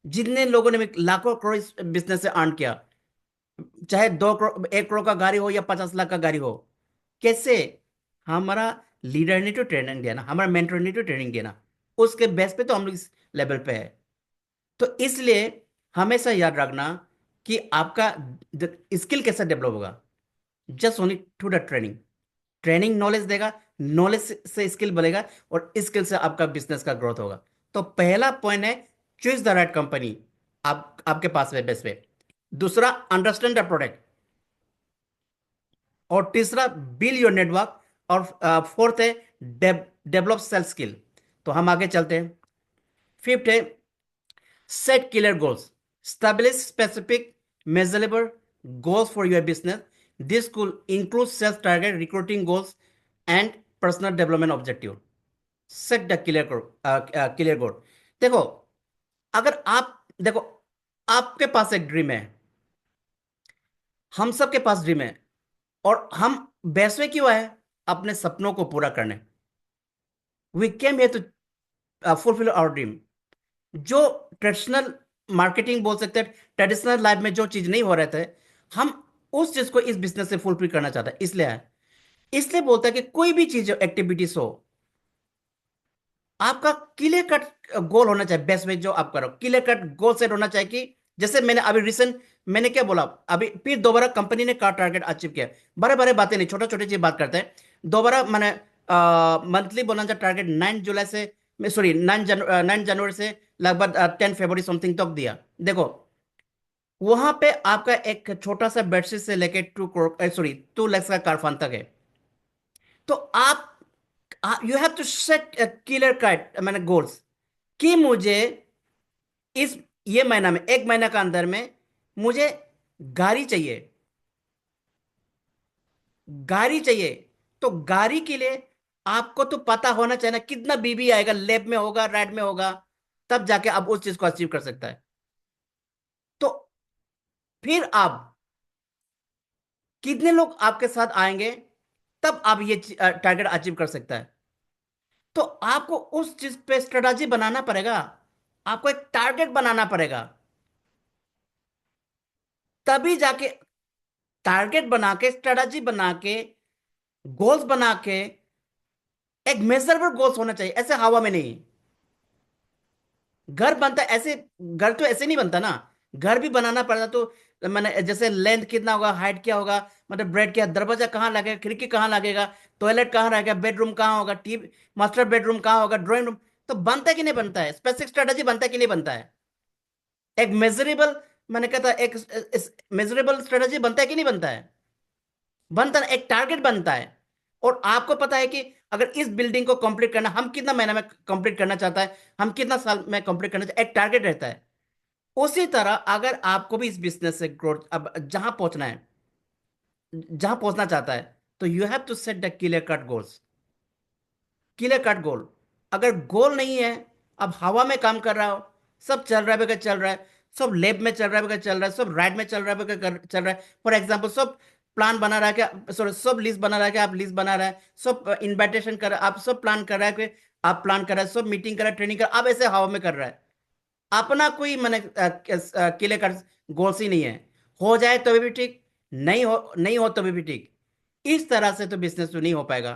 जितने लोगों ने लाखों करोड़ इस बिजनेस से अर्न किया, चाहे 2 करोड़ 1 करोड़ का गाड़ी हो या 50 लाख का गाड़ी हो। कैसे? हमारा लीडर ने तो ट्रेनिंग दिया ना, हमारा मेंटर ने तो ट्रेनिंग दिया ना, उसके बेस पे तो हम लोग इस लेवल पे है। तो इसलिए हमेशा याद रखना कि आपका स्किल कैसे डेवलप होगा, just only to the training. Training knowledge देगा, नॉलेज से स्किल बढ़ेगा, और स्किल से आपका बिजनेस का ग्रोथ होगा। तो पहला पॉइंट है चूज द राइट कंपनी, आप आपके पास है बेस्ट पे। दूसरा, अंडरस्टैंड द प्रोडक्ट। और तीसरा, बिल्ड योर नेटवर्क। और फोर्थ है डेवलप सेल्फ स्किल। तो हम आगे चलते हैं। फिफ्थ है set clear goals, establish specific measurable goals for your business. This could include sales target, recruiting goals, and personal development objective. Set the clear goal, clear goal. देखो, अगर आप देखो, आपके पास एक ड्रीम है, हम सबके पास ड्रीम है, और हम वैसे क्यों आए? अपने सपनों को पूरा करने। We came here to fulfill our dream. जो ट्रेडिशनल मार्केटिंग बोल सकते हैं, ट्रेडिशनल लाइफ में जो चीज नहीं हो रहे थे, हम उस चीज को इस बिजनेस से फुलफिल करना चाहते हैं, इसलिए आए। इसलिए बोलता है कि कोई भी चीज एक्टिविटीज हो, आपका क्लियर कट गोल होना चाहिए। बेस्ट वे जो आप करो, क्लियर कट गोल सेट होना चाहिए। कि जैसे मैंने अभी रिसेंट, मैंने क्या बोला, अभी फिर दोबारा कंपनी ने का टारगेट अचीव किया। बड़े बड़े बातें नहीं, छोटे छोटे चीज बात करते हैं। दोबारा मैंने मंथली बोनस टारगेट 9 जुलाई से, सॉरी 9 जनवरी से लगभग 10 फरवरी समथिंग तक दिया। देखो, वहां पे आपका एक छोटा सा बेडशीट से लेके 2 करोड़, सॉरी 2 लाख का कारफान तक है। तो आप you have to set clear cut मैंने गोल्स, कि मुझे इस ये महीना में, 1 महीना का अंदर में मुझे गाड़ी चाहिए, गाड़ी चाहिए। तो गाड़ी के लिए आपको तो पता होना चाहिए ना कितना बीबी आएगा, लेब में होगा, राइड में होगा, तब जाके आप उस चीज को अचीव कर सकता है। तो फिर आप कितने लोग आपके साथ आएंगे, तब आप ये टारगेट अचीव कर सकता है। तो आपको उस चीज पे स्ट्रेटजी बनाना पड़ेगा, आपको एक टारगेट बनाना पड़ेगा, तभी जाके टारगेट बना के, स्ट्रेटजी बना के, गोल्स बना के, एक मेजरेबल गोल्स होना चाहिए, ऐसे हवा में नहीं। घर बनता है ऐसे, घर तो ऐसे नहीं बनता ना, घर भी बनाना पड़ता। तो मैंने जैसे लेंथ कितना होगा, हाइट क्या होगा, मतलब ब्रेड क्या, दरवाजा कहाँ लगेगा, खिड़की कहाँ लगेगा, टॉयलेट कहाँ रहेगा, बेडरूम कहाँ होगा, टीवी, मास्टर बेडरूम कहाँ होगा, ड्राइंग रूम। तो बनता है कि नहीं बनता है? स्पेसिफिक स्ट्रेटजी बनता है कि नहीं बनता है? एक मेजरेबल, मैंने कहता एक मेजरेबल स्ट्रेटजी बनता है कि नहीं बनता है? बनता है, एक टारगेट बनता है। और आपको पता है कि अगर इस बिल्डिंग को कंप्लीट करना, हम कितना महीना में कंप्लीट करना चाहता है, हम कितना साल में कंप्लीट करना चाहते, एक टारगेट रहता है। उसी तरह अगर आपको भी इस बिजनेस से ग्रोथ, अब जहां पहुंचना है, जहां पहुंचना चाहता है, तो you have to set the clear cut goals. Clear cut goal. अगर गोल नहीं है, अब हवा में काम कर रहा हो, सब चल रहा है बगैर चल रहा है, सब लेब में चल रहा है बगैर चल रहा है, सब राइड में चल रहा है बगैर चल रहा है। फॉर एग्जाम्पल, सब प्लान बना रहा है कि, सॉरी, सब लिस्ट बना रहा है कि आप लिस्ट बना रहा है, सब इन्विटेशन कर रहा है, आप सब प्लान कर रहा है कि आप प्लान कर रहा है, सब मीटिंग कर रहा है, ट्रेनिंग कर रहा है, आप ऐसे हवा में कर रहा है। अपना कोई मैंने क्लियर कट गोल्स ही नहीं है। हो जाए तो भी ठीक, नहीं हो तो भी ठीक। इस तरह से तो बिजनेस तो नहीं हो पाएगा।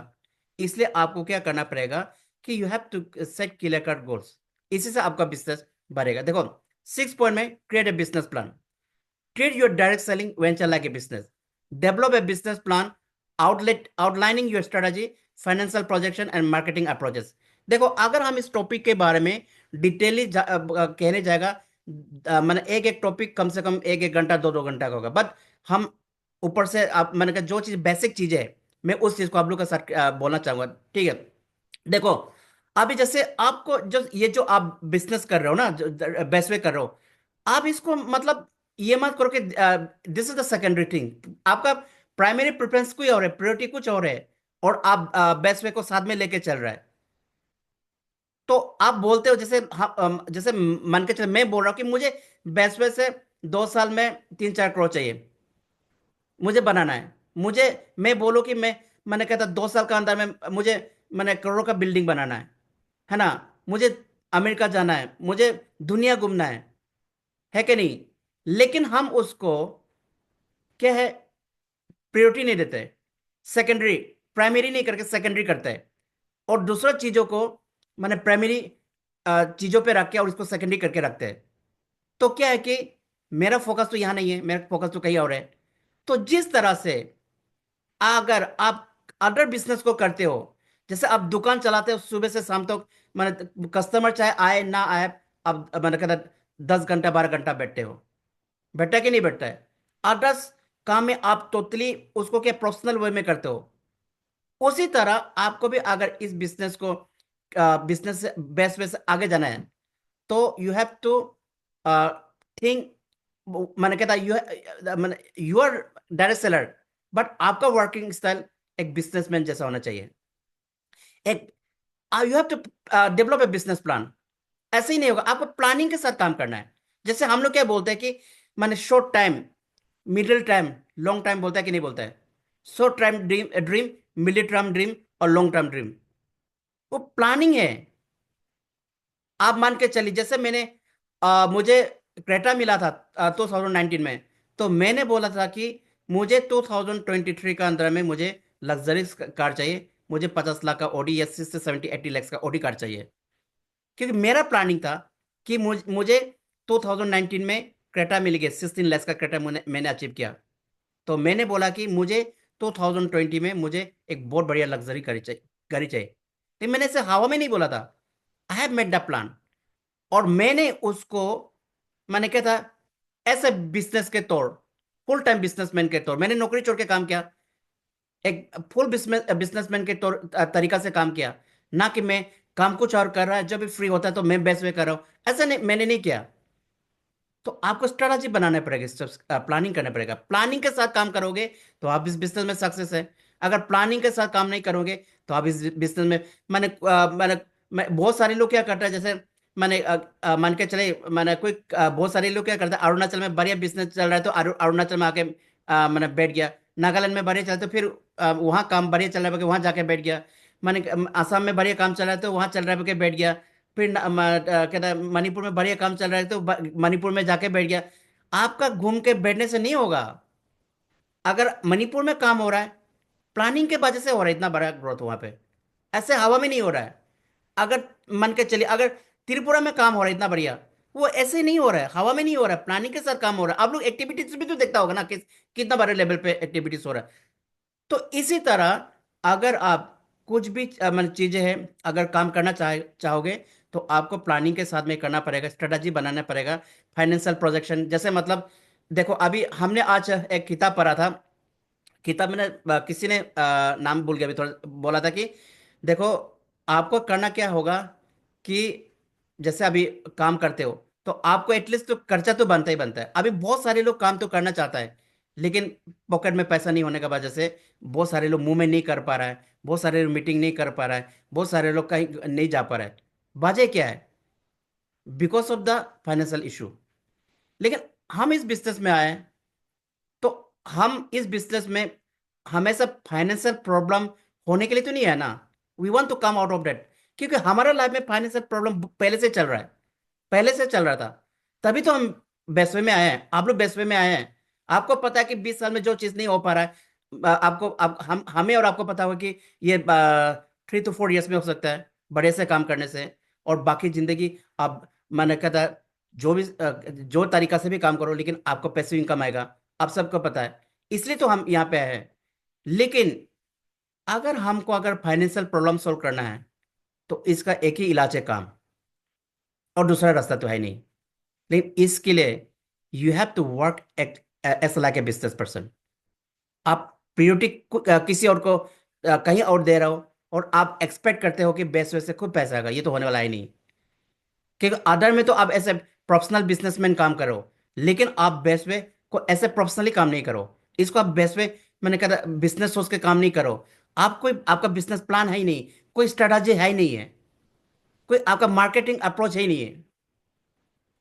इसलिए आपको क्या करना पड़ेगा कि you have to set clear cut goals. इसी से आपका बिजनेस बढ़ेगा। देखो, 6 पॉइंट में, create a business plan, treat your direct selling venture like a business, develop a business plan, outlining your strategy, financial projection and marketing approaches. देखो, अगर हम इस टॉपिक के बारे में डिटेली कहने जाएगा, मैंने एक एक टॉपिक कम से कम 1 1 घंटा, 2 2 घंटा का होगा। बट हम ऊपर से, आप मैंने कहा जो चीज बेसिक चीज है, मैं उस चीज को आप लोग के साथ बोलना चाहूंगा। ठीक है? देखो, अभी जैसे आपको जो ये जो आप बिजनेस कर रहे हो ना, जो बेस्ट वे कर रहे हो, आप इसको मतलब ये मत करो कि this is the secondary thing. आपका प्राइमरी प्रेफरेंस कोई और है, प्रायोरिटी कुछ और है, और आप बेस्ट वे को साथ में लेके चल रहा है। तो आप बोलते हो जैसे जैसे मान के चल, मैं बोल रहा हूँ कि मुझे बेस्ट वे से 2 साल में 3-4 करोड़ चाहिए, मुझे बनाना है। मुझे, मैं बोलूँ कि मैंने कहता 2 साल का अंदर में मुझे, मैंने करोड़ों का बिल्डिंग बनाना है ना, मुझे अमेरिका जाना है, मुझे दुनिया घूमना है कि नहीं? लेकिन हम उसको क्या है, प्रायोरिटी नहीं देते, सेकेंडरी, प्राइमरी नहीं करके सेकेंडरी करते हैं, और दूसरा चीजों को मैंने प्राइमरी चीजों पे रख के और इसको सेकेंडरी करके रखते हैं। तो क्या है कि मेरा फोकस तो यहाँ नहीं है, मेरा फोकस तो कहीं और है। तो जिस तरह से अगर आप अदर बिजनेस को करते हो, जैसे आप दुकान चलाते हो सुबह से शाम तक, मैंने कस्टमर चाहे आए ना आए, अब मैंने कहता 10 घंटा 12 घंटा बैठते हो, बैठता है कि नहीं बैठता है? अदर्स काम में आप टोटली उसको क्या प्रोफेशनल वे में करते हो। उसी तरह आपको भी अगर इस बिजनेस को, बिजनेस से बेस्ट वे से आगे जाना है, तो यू हैव टू थिंक, मैंने कहता यू, मैंने you are direct seller, but आपका वर्किंग स्टाइल एक बिजनेसमैन जैसा होना चाहिए। एक, you have to develop a business plan. ऐसे ही नहीं होगा, आपको प्लानिंग के साथ काम करना है। जैसे हम लोग क्या बोलते हैं कि मैंने short time, middle time, long time, बोलता है कि नहीं बोलता है? Short time dream dream, middle term dream, और लॉन्ग टर्म ड्रीम, वो प्लानिंग है। आप मान के चलिए, जैसे मैंने मुझे क्रेटा मिला था 2019 में, तो मैंने बोला था कि मुझे 2023 का अंदर में मुझे लग्जरी कार चाहिए, मुझे 50 लाख का ऑडी या 60 से 70 80 लाख का ऑडी कार चाहिए। क्योंकि मेरा प्लानिंग था कि मुझे 2019 में क्रेटा मिल गया, 16 लाख का क्रेटा मैंने अचीव किया। तो मैंने बोला कि मुझे 2020 में मुझे एक बहुत बढ़िया लग्जरी गाड़ी चाहिए। लेकिन मैंने इसे हवा में नहीं बोला था, I have made the plan. और मैंने उसको, मैंने क्या था, ऐसे बिजनेस के तौर, फुल टाइम बिजनेसमैन के तौर, मैंने नौकरी छोड़ के काम किया, एक फुल बिजनेसमैन के तौर तरीका से काम किया। ना कि मैं काम कुछ और कर रहा है, जब भी फ्री होता है तो मैं बेस्ट वे कर रहा हूं, ऐसा नहीं, मैंने नहीं किया। तो आपको स्ट्रेटजी बनाना पड़ेगा, स्टेप्स प्लानिंग करना पड़ेगा। प्लानिंग के साथ काम करोगे तो आप इस बिजनेस में सक्सेस है। अगर प्लानिंग के साथ काम नहीं करोगे तो आप इस बिजनेस में, बहुत सारे लोग क्या करते हैं, जैसे मान के चले, बहुत सारे लोग क्या करते हैं, अरुणाचल में बढ़िया बिजनेस चल रहा है तो अरुणाचल में आके बैठ गया, नागालैंड में बढ़िया चल रहा है तो फिर वहाँ काम बढ़िया चल रहा है वहाँ जाके बैठ गया, आसाम में बढ़िया काम चल रहा है तो वहाँ चल रहा है बैठ गया, फिर कहता है मणिपुर में बढ़िया काम चल रहा है तो मणिपुर में जाके बैठ गया। आपका घूम के बैठने से नहीं होगा। अगर मणिपुर में काम हो रहा है, प्लानिंग के वजह से हो रहा है इतना बड़ा ग्रोथ वहां पे, ऐसे हवा में नहीं हो रहा है। अगर मन के चलिए, अगर त्रिपुरा में काम हो रहा है इतना बढ़िया, वो ऐसे नहीं हो रहा है, हवा में नहीं हो रहा है, प्लानिंग के साथ काम हो रहा है। आप लोग एक्टिविटीज भी तो देखता होगा ना, कितना बड़े लेवल पे एक्टिविटीज हो रहा है। तो इसी तरह अगर आप कुछ भी मतलब चीजें हैं, अगर काम करना चाहोगे तो आपको प्लानिंग के साथ में करना पड़ेगा, स्ट्रेटजी बनाना पड़ेगा, फाइनेंशियल प्रोजेक्शन। जैसे मतलब देखो, अभी हमने आज एक किताब पढ़ा था, किताब मैंने किसी ने नाम भूल गया अभी थोड़ा, बोला था कि देखो, आपको करना क्या होगा कि जैसे अभी काम करते हो तो आपको एटलीस्ट तो खर्चा तो बनता ही बनता है। अभी बहुत सारे लोग काम तो करना चाहता है, लेकिन पॉकेट में पैसा नहीं होने की वजह से बहुत सारे लोग मूवमेंट नहीं कर पा रहा है, बहुत सारे लोग मीटिंग नहीं कर पा रहा है, बहुत सारे लोग कहीं नहीं जा पा रहा है। वजह क्या है? Because of the financial issue. लेकिन हम इस बिजनेस में आए, तो हम इस बिजनेस में हमेशा फाइनेंशियल प्रॉब्लम होने के लिए तो नहीं है ना। We want to come out of date, क्योंकि हमारा लाइफ में फाइनेंशियल प्रॉब्लम पहले से चल रहा है, पहले से चल रहा था। तभी तो हम बेसवे में आए हैं, आप लोग बेसवे में आए हैं। आपको पता है कि 20 साल में जो चीज नहीं हो पा रहा है, आपको हम हमें और आपको पता होगा कि ये 3 to 4 years में हो सकता है, बड़े से काम करने से। और बाकी जिंदगी आप, मैंने कहता, जो भी जो तरीका से भी काम करो, लेकिन आपको पैसिव इनकम आएगा, आप सबको पता है। इसलिए तो हम यहाँ पे आए हैं। लेकिन अगर हमको अगर फाइनेंशियल प्रॉब्लम सॉल्व करना है, तो इसका एक ही इलाज है, काम, और दूसरा रास्ता तो है नहीं। लेकिन इसके लिए you have to work as like a business person. आप प्रायोरिटी किसी और को कहीं और दे रहे हो, और आप एक्सपेक्ट करते हो कि बेस्ट वे से खूब पैसा आएगा, ये तो होने वाला है नहीं। क्योंकि अदर में तो आप ऐसे प्रोफेशनल बिजनेसमैन काम करो, लेकिन आप बेस्ट वे को ऐसे प्रोफेशनली काम नहीं करो। इसको आप बेस्ट वे, मैंने कहा बिजनेस सोच के काम नहीं करो। आप कोई, आपका बिजनेस प्लान है ही नहीं, कोई स्ट्रेटजी है ही नहीं है, कोई आपका मार्केटिंग अप्रोच है ही नहीं है,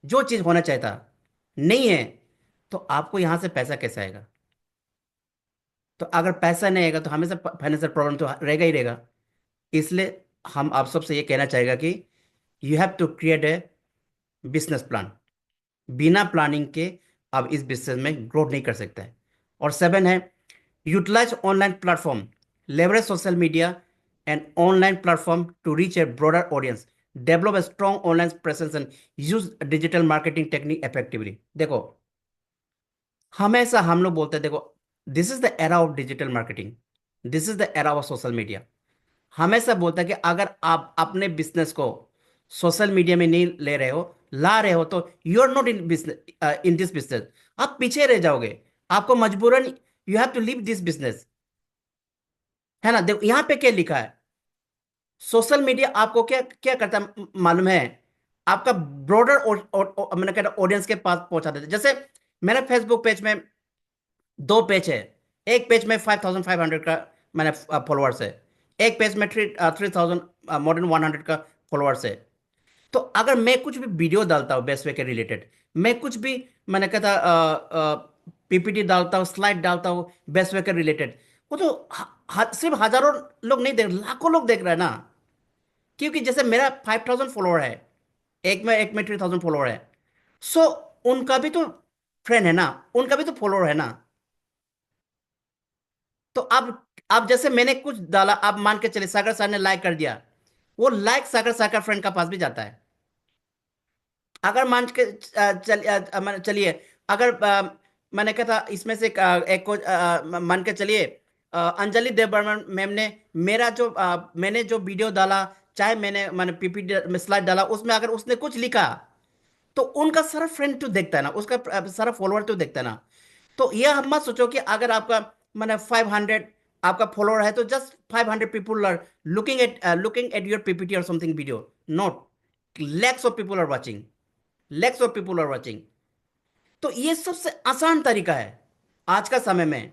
जो चीज होना चाहिए था नहीं है, तो आपको यहां से पैसा कैसे आएगा? तो अगर पैसा नहीं आएगा तो हमेशा फाइनेंशियल प्रॉब्लम तो रहेगा ही रहेगा। इसलिए हम आप सबसे ये कहना चाहेगा कि you have to create a business plan. बिना प्लानिंग के आप इस बिजनेस में ग्रोथ नहीं कर सकते हैं। और 7 है, utilize online platform, leverage social media and online platform to reach a broader audience, develop a strong online presence and use digital marketing technique effectively. देखो, हमेशा हम लोग बोलते हैं, देखो, this is the era of digital marketing, this is the era of social media. हमेशा बोलता है कि अगर आप अपने बिजनेस को सोशल मीडिया में नहीं ले रहे हो, ला रहे हो, तो you are not in business, in this business. आप पीछे रह जाओगे, आपको मजबूरन you have to leave this business, है ना? देखो यहां पे क्या लिखा है, सोशल मीडिया आपको क्या क्या करता है मालूम है? आपका ब्रॉडर मैंने कहता ऑडियंस के पास पहुंचा देता है। जैसे मेरे फेसबुक पेज में 2 पेज है। एक पेज में 5,500 का मैंने फॉलोअर्स है, एक पेज में 3,000 मोर देन 100 का फॉलोअर्स है। तो अगर मैं कुछ भी वीडियो डालता हूँ बेस्ट वे के रिलेटेड, मैं कुछ भी, मैंने कहता पीपीटी डालता हूँ, स्लाइड डालता हूँ बेस्ट वे के रिलेटेड, वो तो सिर्फ हजारों लोग नहीं देख, लाखों लोग देख रहे हैं ना। क्योंकि जैसे मेरा 5,000 फॉलोअर है, एक में 3,000 फॉलोअर है। सो उनका भी तो फ्रेंड है ना, उनका भी तो फॉलोअर है ना। तो अब जैसे मैंने कुछ डाला, आप मान के चलिए सागर सर ने लाइक कर दिया, वो लाइक सागर सर का फ्रेंड का पास भी जाता है। अगर मान के चलिए, अगर मैंने कहा था इसमें से एक को मान के चलिए, अंजलि देव बर्मन मैम ने मेरा जो मैंने जो वीडियो डाला, चाहे मैंने पीपीटी में स्लाइड डाला, उसमें अगर उसने कुछ लिखा, तो उनका सारा फ्रेंड तो देखता है ना, उसका सारा फॉलोअर तो देखता है ना। तो ये हम मत सोचो कि अगर आपका मैंने 500 आपका फॉलोअर है तो just 500 people are looking at your PPT और something video. Not, lakhs of people are watching, lakhs of people are watching. तो ये सबसे आसान तरीका है आज का समय में।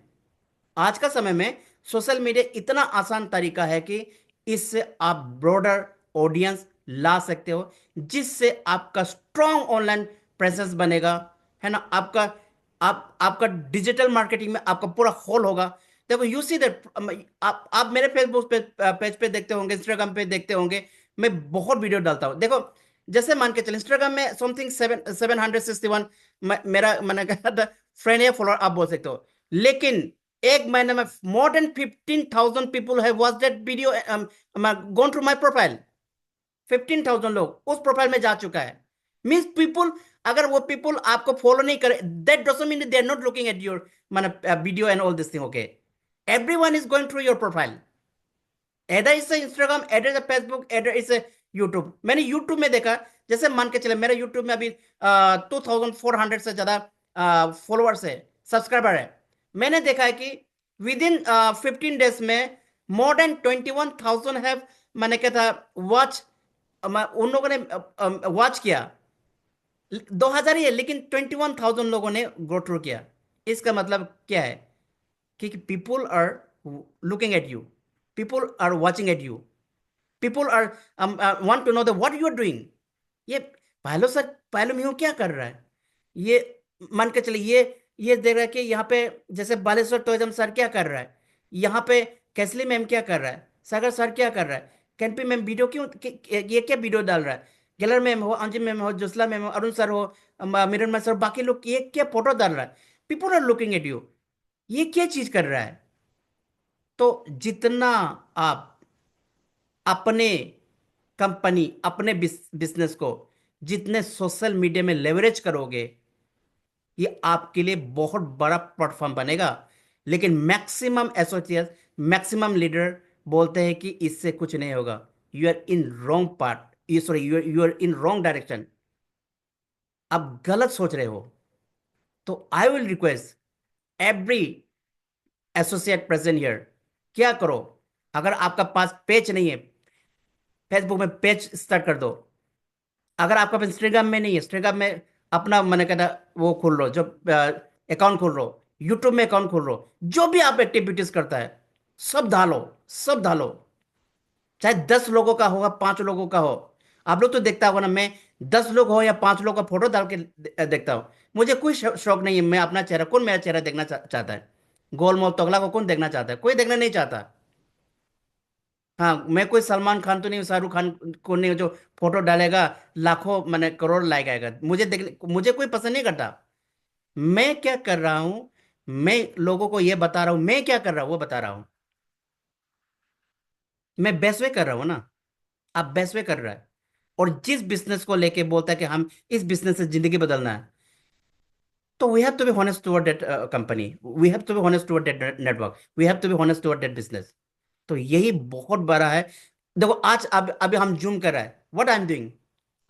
आज का समय में सोशल मीडिया इतना आसान तरीका है कि इससे आप ब्रॉडर ऑडियंस ला सकते हो, जिससे आपका स्ट्रॉन्ग ऑनलाइन प्रेजेंस बनेगा, है ना? आपका डिजिटल मार्केटिंग में आपका पूरा होल होगा। देखो यू सी दैट, आप मेरे फेसबुक पेज पे देखते होंगे, इंस्टाग्राम पे देखते होंगे, मैं बहुत वीडियो डालता हूँ। देखो जैसे मान के चलिए इंस्टाग्राम में समथिंग 761 मेरा मैंने कहा था फ्रेंड या फॉलोअर आप बोल सकते हो। लेकिन एक महीने में more than 15,000 people have watch that video, gone through my profile. 15,000 लोग उस प्रोफाइल में जा चुका है। मींस पीपल, अगर वो पीपल आपको फॉलो नहीं करे, that doesn't mean they are not looking at your माने video and all this thing. Okay, everyone is going through your profile, एडर इज इंस्टाग्राम, एडर इज फेसबुक, एडर इज यूट्यूब। मैंने यूट्यूब में देखा, जैसे मान के चले मेरा यूट्यूब में अभी 2,400 से ज्यादा फॉलोअर्स है, सब्सक्राइबर है। मैंने देखा है कि विद इन 15 डेज में मोर देन 21,000 हैव, मैंने क्या था, वॉच, उन लोगों ने वॉच किया। 2,000 ही है, लेकिन 21,000 लोगों ने गो थ्रू किया। इसका मतलब क्या है? कि people are looking at you, people are watching at you, people are want to know the what you are doing. ये पायलो सर, पायलो म्यू क्या कर रहा है, ये मान के चलिए, ये देख रहा है कि यहाँ पे जैसे बालेश्वर टूरिज्म सर क्या कर रहा है, यहाँ पे कैसली मैम क्या कर रहा है, सागर सर क्या कर रहा है, कैंपी मैम वीडियो क्यों ये क्या वीडियो डाल रहा है, गेलर मैम हो, अंजिम मैम हो, जुसला मैम हो, अरुण सर हो, मिरन सर, बाकी लोग ये क्या फोटो डाल रहा है। People are looking at you, ये क्या चीज कर रहा है। तो जितना आप अपने कंपनी, अपने बिजनेस को जितने सोशल मीडिया में लेवरेज करोगे, ये आपके लिए बहुत बड़ा प्लेटफॉर्म बनेगा। लेकिन मैक्सिमम एसोसिएट्स, मैक्सिमम लीडर बोलते हैं कि इससे कुछ नहीं होगा। You are in wrong part, you sorry, you are in wrong direction, आप गलत सोच रहे हो। तो I will request every associate present here, क्या करो, अगर आपका पास पेज नहीं है, फेसबुक में पेज स्टार्ट कर दो। अगर आपका इंस्टाग्राम में नहीं है, इंस्टाग्राम में अपना मैंने कहता वो खोल लो, जो अकाउंट खोल लो, यूट्यूब में अकाउंट खोल लो, जो भी आप एक्टिविटीज करता है सब डालो, सब डालो। चाहे 10 लोगों का होगा, 5 लोगों का हो। आप लोग तो देखता होगा ना, मैं 10 लोग हो या 5 लोग का फोटो डाल के देखता हूँ। मुझे कोई शौक नहीं है, मैं अपना चेहरा, कौन मेरा चेहरा देखना चाहता है? गोल मोल तगला को कौन देखना चाहता है? कोई देखना नहीं चाहता। हाँ, मैं कोई सलमान खान तो नहीं, शाहरुख खान को नहीं जो फोटो डालेगा लाखों मैंने करोड़ लाइक आएगा। मुझे कोई पसंद नहीं करता। मैं क्या कर रहा हूं, मैं लोगों को ये बता रहा हूं, मैं क्या कर रहा हूं वो बता रहा हूं। मैं बेस्ट वे कर रहा हूं ना, आप बेस्ट वे कर रहा है। और जिस बिजनेस को लेके बोलता है कि हम इस बिजनेस से जिंदगी बदलना है, तो we have to be honest toward that company, we have to be honest toward that network, we have to be honest toward that business. तो यही बहुत बड़ा है। देखो आज अब अभी हम जूम कर रहा है, what I am doing,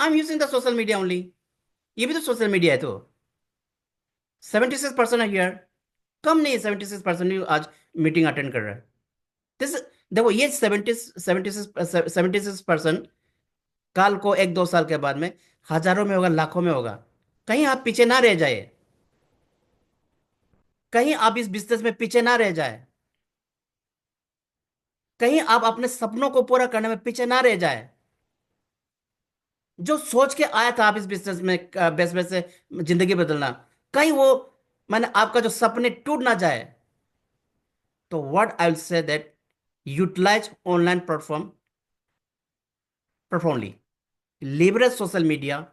I am using the social media only. ये भी तो सोशल मीडिया है। तो 76% है हियर, कम नहीं है, 76% आज मीटिंग अटेंड कर रहा है। दिस, देखो ये 76% काल को 1-2 साल के बाद में हजारों में होगा, लाखों में होगा। कहीं आप पीछे ना रह जाए, कहीं आप इस बिजनेस में पीछे ना रह जाए, कहीं आप अपने सपनों को पूरा करने में पीछे ना रह जाए। जो सोच के आया था आप इस बिजनेस में बेस बेस से जिंदगी बदलना, कहीं वो मैंने आपका जो सपने टूट ना जाए। तो what I will say that utilize online platform properly, leverage social media,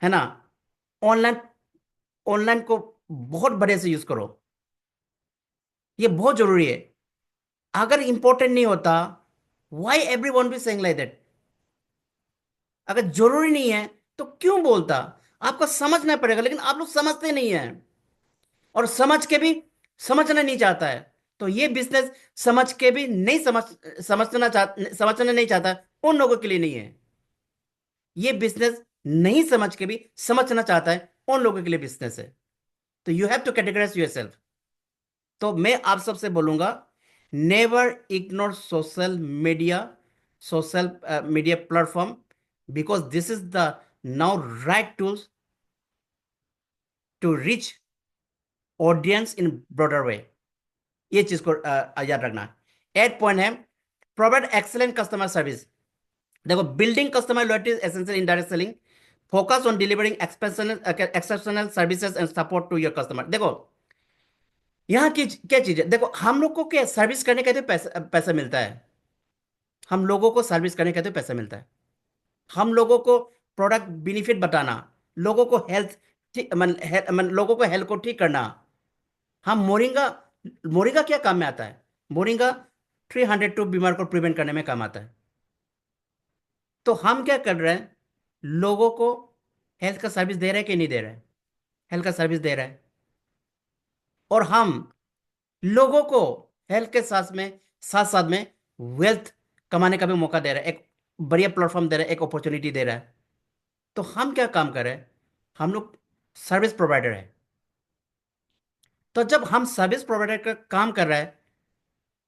है ना? ऑनलाइन, ऑनलाइन को बहुत बड़े से यूज करो, ये बहुत जरूरी है। अगर इंपॉर्टेंट नहीं होता, why every one be saying like that? अगर जरूरी नहीं है तो क्यों बोलता? आपको समझना पड़ेगा, लेकिन आप लोग समझते नहीं है। और समझ के भी समझना नहीं चाहता है। तो ये बिजनेस समझ के भी नहीं समझना नहीं चाहता, उन लोगों के लिए नहीं है। ये बिजनेस नहीं समझ के भी समझना चाहता है, उन लोगों के लिए बिजनेस है। तो you have to categorize yourself. तो मैं आप सबसे बोलूंगा, never ignore social media, social media platform, because this is the now right tools to reach audience in broader way. ये चीज को याद रखना। 8 पॉइंट है, प्रोवाइड एक्सलेंट कस्टमर सर्विस। देखो, building customer loyalty is essential in direct selling, focus on delivering exceptional services and support to your customer. देखो यहाँ की क्या चीज है, देखो हम लोग को क्या सर्विस करने का तो पैसा पैसा मिलता है। हम लोगों को सर्विस करने का तो पैसा मिलता है। हम लोगों को प्रोडक्ट बेनिफिट बताना, लोगों को हेल्थ ठीक लोगों को हेल्थ को ठीक करना। हम मोरिंगा, मोरिंगा क्या काम में आता है? मोरिंगा 302 बीमार को प्रिवेंट करने में काम आता है। तो हम क्या कर रहे हैं, लोगों को हेल्थ का सर्विस दे रहे हैं कि नहीं दे रहे हैं? हेल्थ का सर्विस दे रहे हैं। और हम लोगों को हेल्थ के साथ साथ में वेल्थ कमाने का भी मौका दे रहे हैं, एक बढ़िया प्लेटफॉर्म दे रहे हैं, एक अपॉर्चुनिटी दे रहा है। तो हम क्या काम कर रहे हैं, हम लोग सर्विस प्रोवाइडर है। तो जब हम सर्विस प्रोवाइडर का काम कर रहे हैं,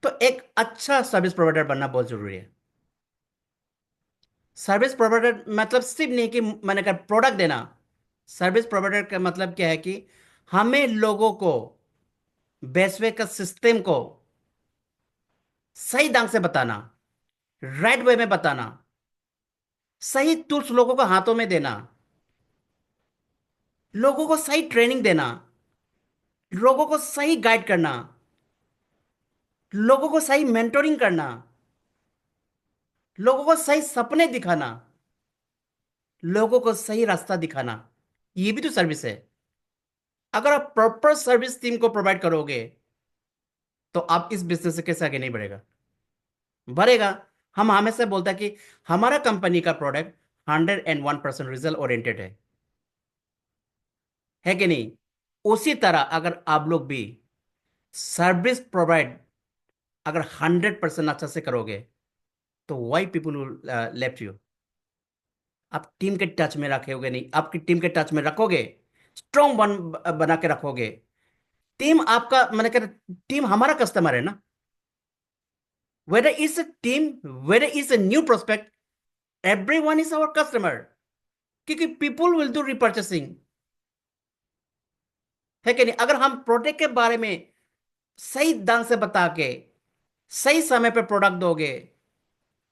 तो एक अच्छा सर्विस प्रोवाइडर बनना बहुत जरूरी है। सर्विस प्रोवाइडर मतलब सिर्फ नहीं कि मैंने कहा प्रोडक्ट देना। सर्विस प्रोवाइडर का मतलब क्या है कि हमें लोगों को बेसवे का सिस्टम को सही ढंग से बताना, राइट वे में बताना, सही टूल्स लोगों को हाथों में देना, लोगों को सही ट्रेनिंग देना, लोगों को सही गाइड करना, लोगों को सही मेंटोरिंग करना, लोगों को सही सपने दिखाना, लोगों को सही रास्ता दिखाना। ये भी तो सर्विस है। अगर आप प्रॉपर सर्विस टीम को प्रोवाइड करोगे, तो आप इस बिजनेस से कैसे आगे नहीं बढ़ेगा? बढ़ेगा। हम हमेशा बोलता है कि हमारा कंपनी का प्रोडक्ट 101% रिजल्ट ओरिएंटेड है कि नहीं? उसी तरह अगर आप लोग भी सर्विस प्रोवाइड अगर 100% अच्छा से करोगे, तो वाई पीपुल लेफ्ट यू? आप टीम के टच में रखोगे नहीं, आपकी टीम के टच में रखोगे, स्ट्रॉन्ग बना के रखोगे। टीम आपका मैंने कहा, टीम हमारा कस्टमर है ना। whether it's a team, whether it's a new prospect, everyone is our customer, क्योंकि people will do repurchasing, है कि नहीं? अगर हम प्रोडक्ट के बारे में सही ढंग से बता के सही समय पे प्रोडक्ट दोगे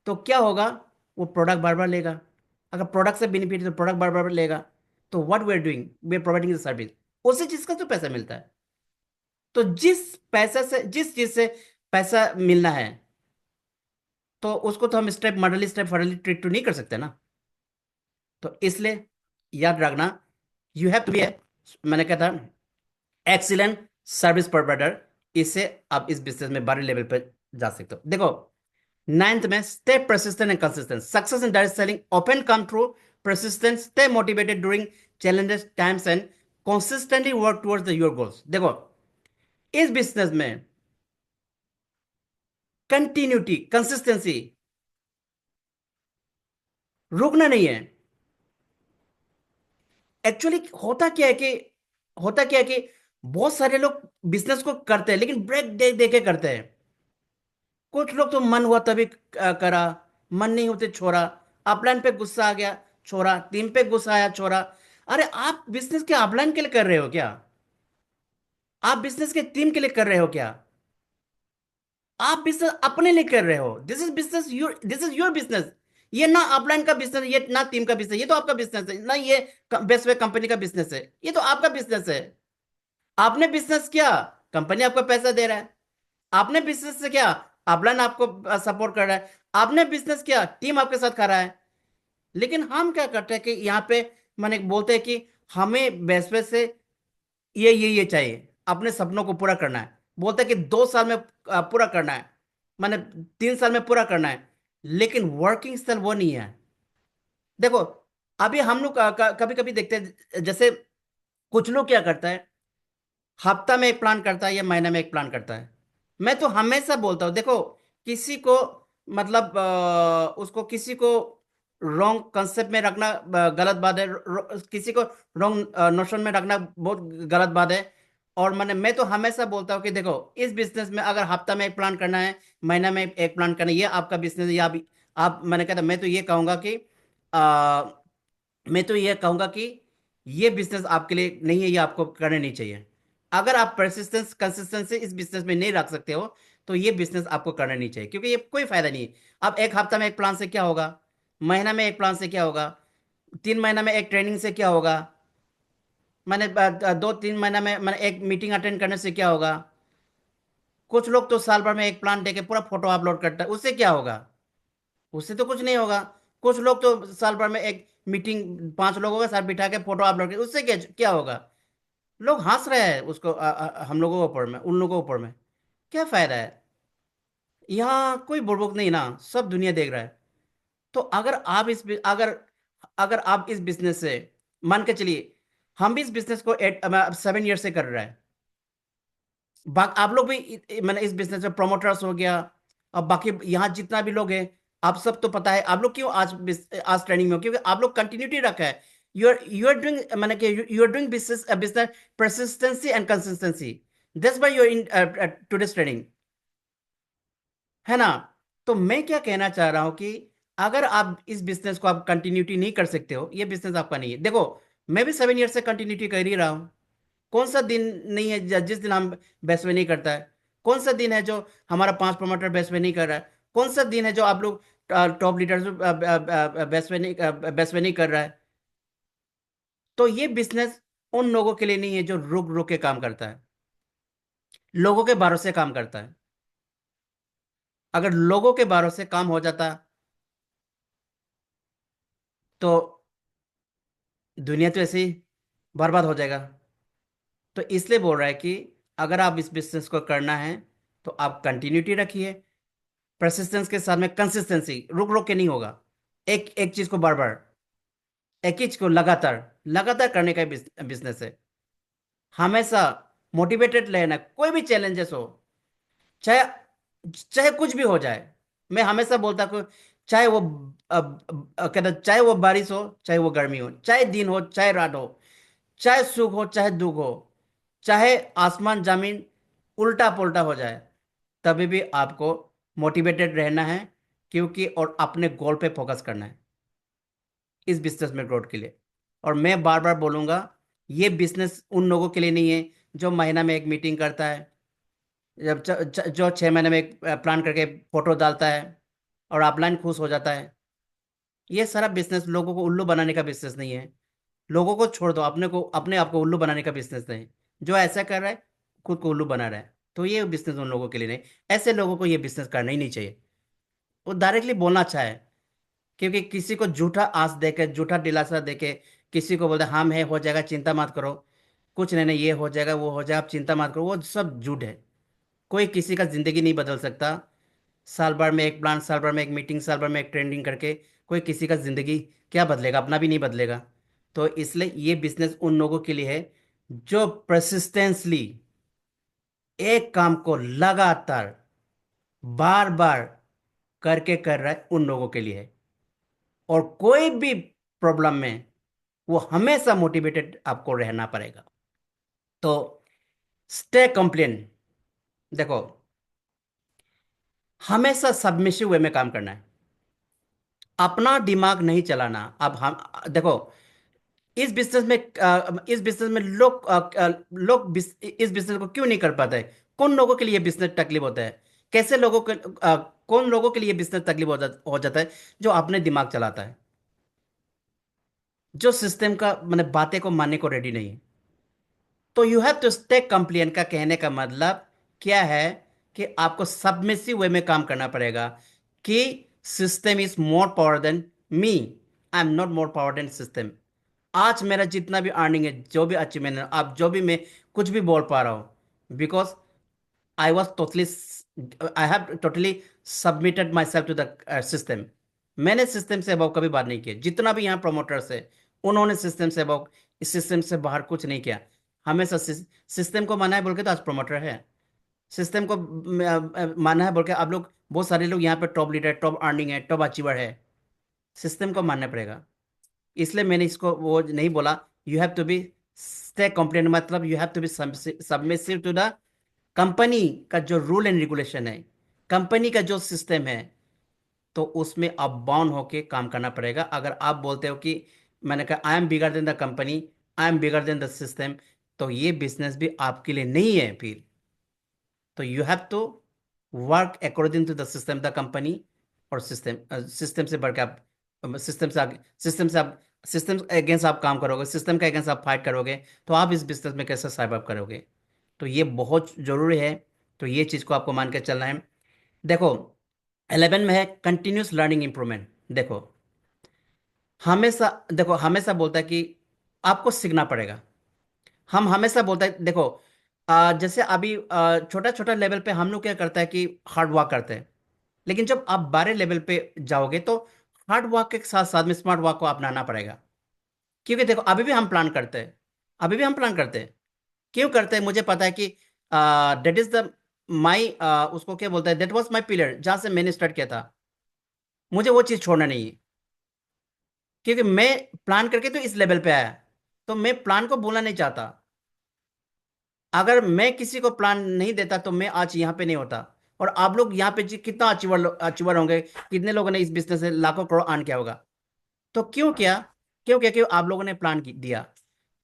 तो क्या होगा? वो प्रोडक्ट बार बार लेगा। अगर प्रोडक्ट से बेनिफिट तो प्रोडक्ट बार बार लेगा। तो what we are doing, we are providing the service, उसी चीज का तो पैसा मिलता है। तो जिस चीज से पैसा मिलना है तो उसको तो हम स्टेप मॉडली स्टेप फॉरली ट्रीट तो नहीं कर सकते ना। तो इसलिए याद रखना, यू हैव टू बी, मैंने कहा था, एक्सीलेंट सर्विस प्रोवाइडर। इससे आप इस बिजनेस में बड़े लेवल पर जा सकते हो। देखो, नाइन्थ में stay persistent and consistent. Success in direct selling often come through persistence, stay motivated during challenges times and consistently work towards the your goals। देखो, इस बिजनेस में कंटिन्यूटी, कंसिस्टेंसी, रुकना नहीं है। एक्चुअली होता क्या है कि बहुत सारे लोग बिजनेस को करते हैं लेकिन ब्रेक दे दे के करते हैं। कुछ लोग तो मन हुआ तभी करा, मन नहीं होते छोड़ा, अपलाइन पे गुस्सा आ गया छोड़ा, टीम पे गुस्सा आया छोड़ा। अरे आप बिजनेस के अपलाइन के लिए कर रहे हो क्या? आप बिजनेस के टीम के लिए कर रहे हो क्या? आप बिजनेस अपने लिए कर रहे हो। This is your business. ये ना अपलाइन का बिजनेस, ये ना टीम का बिजनेस, ये तो आपका बिजनेस है ना। ये बेस्ट वे कंपनी का बिजनेस है, ये तो आपका बिजनेस है। आपने बिजनेस किया, कंपनी आपको पैसा दे रहा है। आपने बिजनेस से किया, अपलाइन आपको सपोर्ट कर रहा है। आपने बिजनेस किया, टीम आपके साथ खड़ा है। लेकिन हम क्या करते हैं कि यहाँ पे मैंने बोलते हैं कि हमें बेस्ट वे से ये चाहिए, अपने सपनों को पूरा करना है। बोलते हैं कि 2 साल में पूरा करना है, मैंने 3 साल में पूरा करना है। लेकिन वर्किंग स्टाइल वो नहीं है। देखो, अभी हम लोग कभी कभी देखते हैं, जैसे कुछ लोग क्या करता है, हफ्ता में एक प्लान करता है या महीने में एक प्लान करता है। मैं तो हमेशा बोलता हूँ, देखो, किसी को मतलब उसको किसी को रॉन्ग कंसेप्ट में रखना गलत बात है। किसी को रॉन्ग नोशन में रखना बहुत गलत बात है। और मैं तो हमेशा बोलता हूँ कि देखो, इस बिजनेस में अगर हफ्ता में एक प्लान करना है, महीना में एक प्लान करना है, ये आपका बिजनेस है। या आप मैंने कहता मैं तो ये कहूंगा कि मैं तो ये कहूंगा कि ये बिजनेस आपके लिए नहीं है, ये आपको करना नहीं चाहिए। अगर आप परसिस्टेंस कंसिस्टेंसी इस बिजनेस में नहीं रख सकते हो तो ये बिजनेस आपको करना नहीं चाहिए, क्योंकि ये कोई फायदा नहीं है। अब एक हफ्ता में एक प्लान से क्या होगा? महीना में एक प्लान से क्या होगा? 3 महीना में एक ट्रेनिंग से क्या होगा? 2-3 महीना में एक मीटिंग अटेंड करने से क्या होगा? कुछ लोग तो साल भर में एक प्लान देके पूरा फोटो अपलोड करता है, उससे क्या होगा? उससे तो कुछ नहीं होगा। कुछ लोग तो साल भर में एक मीटिंग 5 लोगों के साथ बिठा के फोटो अपलोड कर, उससे क्या क्या होगा? लोग हंस रहे हैं उसको, हम लोगों के ऊपर में, उन लोगों के ऊपर में। क्या फायदा है? यहाँ कोई बुड़बुक नहीं ना, सब दुनिया देख रहा है। तो अगर आप इस बिजनेस से, मान के चलिए, हम भी इस बिजनेस को 7 ईयर से कर रहे हैं। आप लोग भी मैंने इस बिजनेस में प्रोमोटर्स हो गया, अब बाकी यहाँ जितना भी लोग हैं, आप सब तो पता है आप लोग क्यों आज ट्रेनिंग में हो, क्योंकि आप लोग कंटिन्यूटी रखा है। यू आर डूइंग, मैंने कि you are doing business persistency and consistency. That's why you are in today's training, है ना? तो मैं क्या कहना चाह रहा हूं कि अगर आप इस बिजनेस को आप कंटिन्यूटी नहीं कर सकते हो, ये बिजनेस आपका नहीं है। देखो, मैं भी 7 ईयर से कंटिन्यूटी कर ही रहा हूँ। कौन सा दिन नहीं है जिस दिन हम बेस्ट वे नहीं करता है? कौन सा दिन है जो हमारा 5 प्रमोटर बेस्ट वे नहीं कर रहा है? कौन सा दिन है जो आप लोग टॉप लीडर्स बेस्ट वे नहीं कर रहा है? तो ये बिजनेस उन लोगों के लिए नहीं है जो रुक रुक के काम करता है, लोगों के भरोसे काम करता है। अगर लोगों के भरोसे काम हो जाता तो दुनिया तो ऐसे ही बर्बाद हो जाएगा। तो इसलिए बोल रहा है कि अगर आप इस बिजनेस को करना है तो आप कंटिन्यूटी रखिए, परसिस्टेंस के साथ में कंसिस्टेंसी, रुक रुक के नहीं होगा। एक एक चीज को बार बार, एक ही चीज को लगातार लगातार करने का बिजनेस है। हमेशा मोटिवेटेड रहना, कोई भी चैलेंजेस हो, चाहे चाहे कुछ भी हो जाए। मैं हमेशा बोलता हूँ, चाहे वो कहता, चाहे वो बारिश हो, चाहे वो गर्मी हो, चाहे दिन हो चाहे रात हो, चाहे सुख हो चाहे दुख हो, चाहे आसमान जमीन उल्टा पुल्टा हो जाए, तभी भी आपको मोटिवेटेड रहना है, क्योंकि और अपने गोल पे फोकस करना है इस बिजनेस में ग्रोथ के लिए। और मैं बार बार बोलूँगा, ये बिजनेस उन लोगों के लिए नहीं है जो महीना में एक मीटिंग करता है, जो 6 महीने में एक प्लान करके फोटो डालता है और अपलाइन खुश हो जाता है। ये सारा बिजनेस लोगों को उल्लू बनाने का बिजनेस नहीं है। लोगों को छोड़ दो, अपने आप को उल्लू बनाने का बिजनेस नहीं। जो ऐसा कर रहा है, खुद को उल्लू बना रहा है, तो ये बिजनेस उन लोगों के लिए नहीं। ऐसे लोगों को ये बिजनेस करना ही नहीं चाहिए। वो डायरेक्टली बोलना अच्छा है, क्योंकि किसी को झूठा आस देके, झूठा दिलासा देके किसी को बोलते हम है, हो जाएगा, चिंता मत करो, कुछ नहीं नहीं, ये हो जाएगा, वो हो जाएगा, आप चिंता मत करो, वो सब झूठ है। कोई किसी का जिंदगी नहीं बदल सकता। साल भर में एक प्लान, साल भर में एक मीटिंग, साल भर में एक ट्रेंडिंग करके कोई किसी का जिंदगी क्या बदलेगा? अपना भी नहीं बदलेगा। तो इसलिए ये बिजनेस उन लोगों के लिए है जो परसिस्टेंसली एक काम को लगातार बार बार करके कर रहा है, उन लोगों के लिए है। और कोई भी प्रॉब्लम में वो हमेशा मोटिवेटेड आपको रहना पड़ेगा। तो स्टे कंप्लेन, देखो, हमेशा सबमिसिव वे में काम करना है, अपना दिमाग नहीं चलाना। अब हम देखो, इस बिजनेस में इस बिजनेस को क्यों नहीं कर पाते? कौन लोगों के लिए बिजनेस तकलीफ होता है? कैसे लोगों के कौन लोगों के लिए बिजनेस तकलीफ हो जाता है? जो अपने दिमाग चलाता है, जो सिस्टम का मैंने बातें को मानने को रेडी नहीं है। तो यू हैव टू स्टे कंप्लियंट का कहने का मतलब क्या है? कि आपको सबमिसिव वे में काम करना पड़ेगा, कि system is more power than me, I am not more power than system. आज मेरा जितना भी अर्निंग है, जो भी अचीवमेंट है, आप जो भी मैं कुछ भी बोल पा रहा हूं, because I was totally, I have totally submitted myself to the system. मैंने सिस्टम से अबव कभी बात नहीं की। जितना भी यहाँ प्रोमोटर्स है, उन्होंने सिस्टम से अबव, इस सिस्टम से बाहर कुछ नहीं किया। हमेशा सिस्टम को माना है बोल के तो आज प्रोमोटर है। सिस्टम को माना है बोल के आप लोग, बहुत सारे लोग यहाँ पे टॉप लीडर, टॉप अर्निंग है, टॉप अचीवर है। सिस्टम को मानना पड़ेगा। इसलिए मैंने इसको वो नहीं बोला। You have to be stay compliant, मतलब you have to be submissive to the company का जो रूल एंड रेगुलेशन है, कंपनी का जो सिस्टम है, तो उसमें आप बाउंड होके काम करना पड़ेगा। अगर आप बोलते हो कि मैंने कहा I am bigger than the company, I am bigger than the system, तो ये बिजनेस भी आपके लिए नहीं है फिर। तो you have to work according to the system, the company और सिस्टम से बढ़ के आप सिस्टम अगेंस्ट आप काम करोगे, सिस्टम के अगेंस्ट आप फाइट करोगे, तो आप इस बिजनेस में कैसे सर्वाइव करोगे? तो ये बहुत जरूरी है। तो ये चीज़ को आपको मान के चलना है। देखो, 11 में है कंटिन्यूस लर्निंग इंप्रूवमेंट। देखो, हमेशा बोलता है कि आपको सीखना पड़ेगा। हम हमेशा बोलता है, देखो, जैसे अभी छोटा छोटा लेवल पे हम लोग क्या करता है कि हार्ड वर्क करते हैं। लेकिन जब आप बड़े लेवल पे जाओगे, तो हार्ड वर्क के साथ साथ में स्मार्ट वर्क को अपनाना पड़ेगा। क्योंकि देखो, अभी भी हम प्लान करते हैं, अभी भी हम प्लान करते हैं। क्यों करते हैं? मुझे पता है कि डेट इज द माई, उसको क्या बोलता है, दैट वाज माई पिलर, जहां से मैंने स्टार्ट किया था। मुझे वो चीज़ छोड़ना नहीं है, क्योंकि मैं प्लान करके तो इस लेवल पे आया। तो मैं प्लान को भूलना नहीं चाहता। अगर मैं किसी को प्लान नहीं देता, तो मैं आज यहाँ पे नहीं होता। और आप लोग यहाँ पे कितना अचीवर होंगे, कितने लोगों ने इस बिजनेस से लाखों करोड़ अर्न किया होगा। तो क्यों किया? क्यों क्या? क्यों आप लोगों ने प्लान दिया।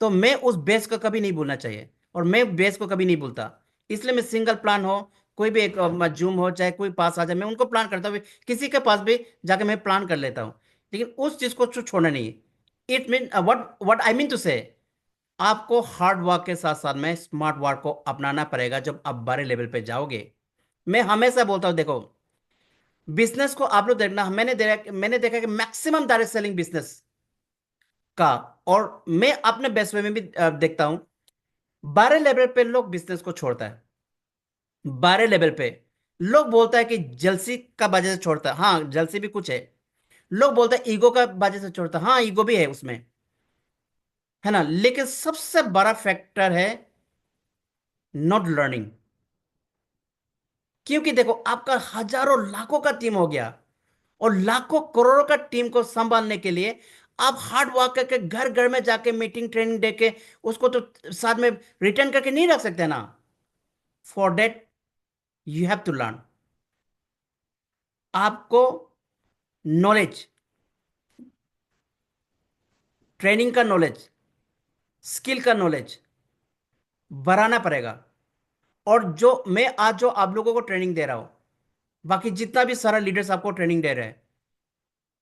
तो मैं उस बेस को कभी नहीं भूलना चाहिए, और मैं बेस को कभी नहीं भूलता। इसलिए मैं सिंगल प्लान हो, कोई भी एक जूम हो, चाहे कोई पास आ जाए, मैं उनको प्लान करता हूँ, किसी के पास भी जाके मैं प्लान कर लेता हूँ। लेकिन उस चीज को छोड़ना नहीं है। It mean what what I mean to say, आपको हार्ड वर्क के साथ साथ में स्मार्ट वर्क को अपनाना पड़ेगा जब आप बड़े लेवल पे जाओगे। मैं हमेशा बोलता हूँ, देखो, बिजनेस को आप लोग देखना, मैंने देखा कि मैक्सिमम डायरेक्ट सेलिंग बिजनेस का, और मैं अपने बेस्ट वे में भी देखता हूं, 12 लेवल पे लोग बिजनेस को छोड़ता है। 12 लेवल पे लोग बोलता है कि जलसी का वजह से छोड़ता है। हाँ, जलसी भी कुछ है। लोग बोलते हैं ईगो का वजह से छोड़ता है। हाँ, ईगो भी है उसमें, है ना। लेकिन सबसे बड़ा फैक्टर है नॉट लर्निंग। क्योंकि देखो, आपका हजारों लाखों का टीम हो गया, और लाखों करोड़ों का टीम को संभालने के लिए आप हार्ड वर्क करके घर घर में जाके मीटिंग ट्रेनिंग दे के उसको तो साथ में रिटर्न करके नहीं रख सकते ना। For that you have to learn. आपको नॉलेज, ट्रेनिंग का नॉलेज, स्किल का नॉलेज बढ़ाना पड़ेगा। और जो मैं आज जो आप लोगों को ट्रेनिंग दे रहा हूं, बाकी जितना भी सारा लीडर्स आपको ट्रेनिंग दे रहे हैं,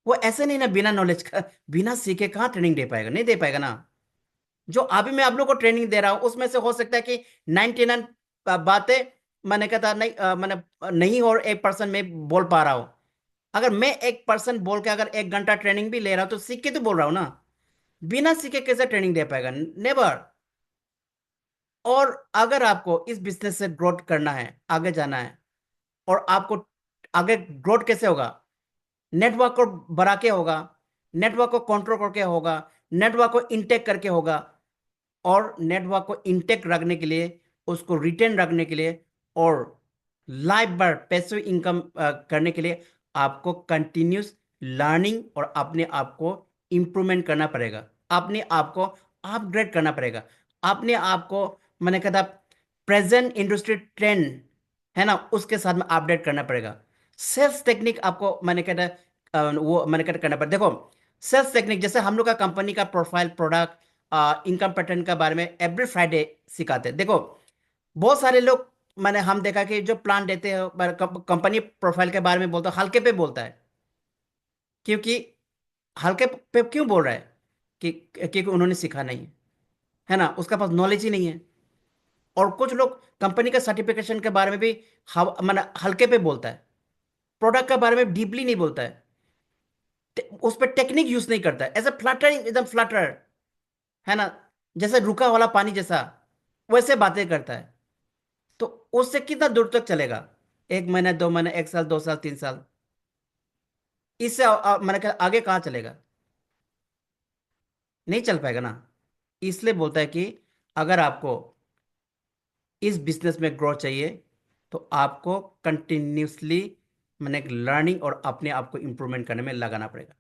वो ऐसे नहीं ना, बिना नॉलेज का, बिना सीखे कहाँ ट्रेनिंग दे पाएगा, नहीं दे पाएगा ना। जो अभी मैं आप लोग को ट्रेनिंग दे रहा हूं उसमें से हो सकता है कि 99 बातें मैंने कहता नहीं, मैंने नहीं, और 1% में बोल पा रहा हूं। अगर मैं 1% बोल के अगर 1 घंटा ट्रेनिंग भी ले रहा हूं तो सीख के तो बोल रहा हूं ना। बिना सीखे कैसे ट्रेनिंग दे पाएगा, नेवर। और अगर आपको इस बिजनेस से ग्रोथ करना है, आगे जाना है, और आपको आगे ग्रोथ कैसे होगा, नेटवर्क को बढ़ा के होगा, नेटवर्क को कंट्रोल करके होगा, नेटवर्क को इंटेक करके होगा। और नेटवर्क को इंटेक रखने के लिए, उसको रिटेन रखने के लिए, और लाइफ भर पैसिव इनकम करने के लिए आपको कंटिन्यूस लर्निंग और अपने आप को इंप्रूवमेंट करना पड़ेगा, अपने आप को अपग्रेड करना पड़ेगा, अपने आप को, मैंने कहा था, प्रेजेंट इंडस्ट्री ट्रेंड है ना, उसके साथ में अपडेट करना पड़ेगा। सेल्स टेक्निक आपको, मैंने कहता, वो मैंने कहता करना पड़ेगा। देखो, सेल्स टेक्निक जैसे हम लोग का कंपनी का प्रोफाइल, प्रोडक्ट, इनकम पैटर्न के बारे में एवरी फ्राइडे सिखाते हैं। देखो, बहुत सारे लोग, मैंने हम देखा कि जो प्लान देते हैं कंपनी प्रोफाइल के बारे में बोलता है, हल्के पे बोलता है। क्योंकि हल्के पे क्यों बोल रहा है? क्योंकि उन्होंने सीखा नहीं है ना, उसका पास नॉलेज ही नहीं है। और कुछ लोग कंपनी का सर्टिफिकेशन के बारे में भी मैंने हल्के पे बोलता है, प्रोडक्ट के बारे में डीपली नहीं बोलता है, उस पर टेक्निक यूज नहीं करता है, ऐसा फ्लटरिंग, एकदम फ्लटर, है ना, जैसे रुका वाला पानी जैसा, वैसे बातें करता है। तो उससे कितना दूर तक चलेगा? 1 महीने, 2 महीने, 1 साल, 2 साल, 3 साल, इससे मैंने कहा आगे कहाँ चलेगा? नहीं चल पाएगा ना। इसलिए बोलता है कि अगर आपको इस बिजनेस में ग्रोथ चाहिए तो आपको कंटिन्यूसली मैंने लर्निंग और अपने आप को इंप्रूवमेंट करने में लगाना पड़ेगा।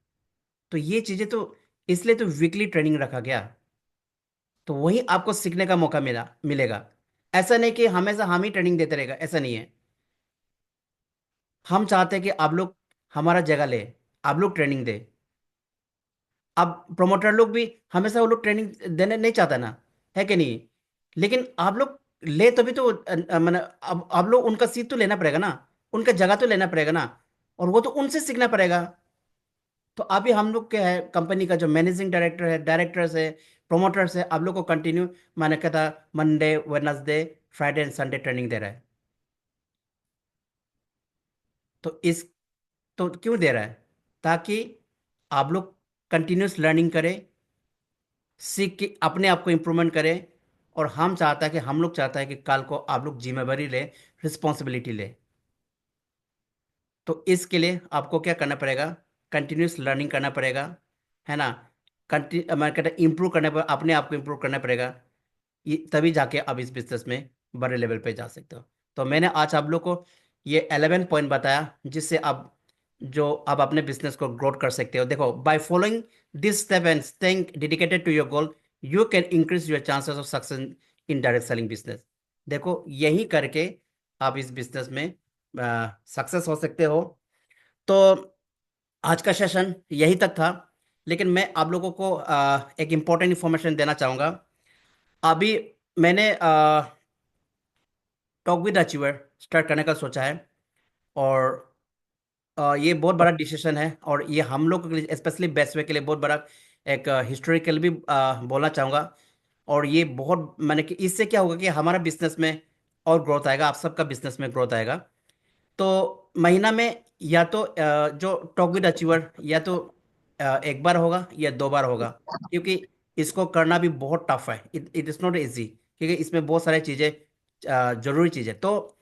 तो ये चीजें तो, इसलिए तो वीकली ट्रेनिंग रखा गया। तो वही आपको सीखने का मौका मिलेगा। ऐसा नहीं कि हमेशा हम ही ट्रेनिंग देते रहेगा, ऐसा नहीं है। हम चाहते हैं कि आप लोग हमारा जगह ले, आप लोग ट्रेनिंग दे। अब प्रोमोटर लोग भी हमेशा वो लोग ट्रेनिंग देने नहीं चाहता ना, है कि नहीं? लेकिन आप लोग ले तभी तो मैंने, अब आप लोग उनका सीट तो लेना पड़ेगा ना, उनका जगह तो लेना पड़ेगा ना, और वो तो उनसे सीखना पड़ेगा। तो अभी हम लोग क्या है, कंपनी का जो मैनेजिंग डायरेक्टर है, डायरेक्टर्स है, प्रोमोटर्स है, आप लोग को कंटिन्यू, मैंने कहता, Monday, Wednesday, Friday and Sunday training दे रहा है। तो इस, तो क्यों दे रहा है? ताकि आप लोग कंटिन्यूस लर्निंग करें, सीख के अपने आप को इम्प्रूवमेंट करें। और हम चाहता है कि, हम लोग चाहता है कि कल को आप लोग जिम्मेवारी ले, रिस्पॉन्सिबिलिटी ले। तो इसके लिए आपको क्या करना पड़ेगा? कंटिन्यूस लर्निंग करना पड़ेगा, है ना, मैं कहता इम्प्रूव करने पर, अपने आप को इम्प्रूव करना पड़ेगा। ये तभी जाके आप इस बिजनेस में बड़े लेवल पे जा सकते हो। तो मैंने आज आप लोग को ये 11 पॉइंट बताया, जिससे आप, जो आप अपने बिजनेस को ग्रोथ कर सकते हो। देखो, by following this step and staying dedicated to your goal, you can increase your chances of success in direct selling business. देखो, यही करके आप इस बिजनेस में सक्सेस हो सकते हो। तो आज का सेशन यही तक था। लेकिन मैं आप लोगों को एक इम्पोर्टेंट इन्फॉर्मेशन देना चाहूँगा। अभी मैंने टॉक विद अचीवर स्टार्ट करने का सोचा है। और ये बहुत बड़ा डिसीजन है, और ये हम लोग के लिए, स्पेशली बेस्टवे के लिए, बहुत बड़ा एक हिस्टोरिकल भी बोलना चाहूँगा। और ये बहुत, मैंने कि इससे क्या होगा कि हमारा बिजनेस में और ग्रोथ आएगा, आप सबका बिजनेस में ग्रोथ आएगा। तो महीना में या तो जो टॉक विद अचीवर, या तो 1 बार होगा या 2 बार होगा। क्योंकि इसको करना भी बहुत टफ है, इट इज़ नॉट इजी, क्योंकि इसमें बहुत सारी चीज़ें, जरूरी चीज़ें। तो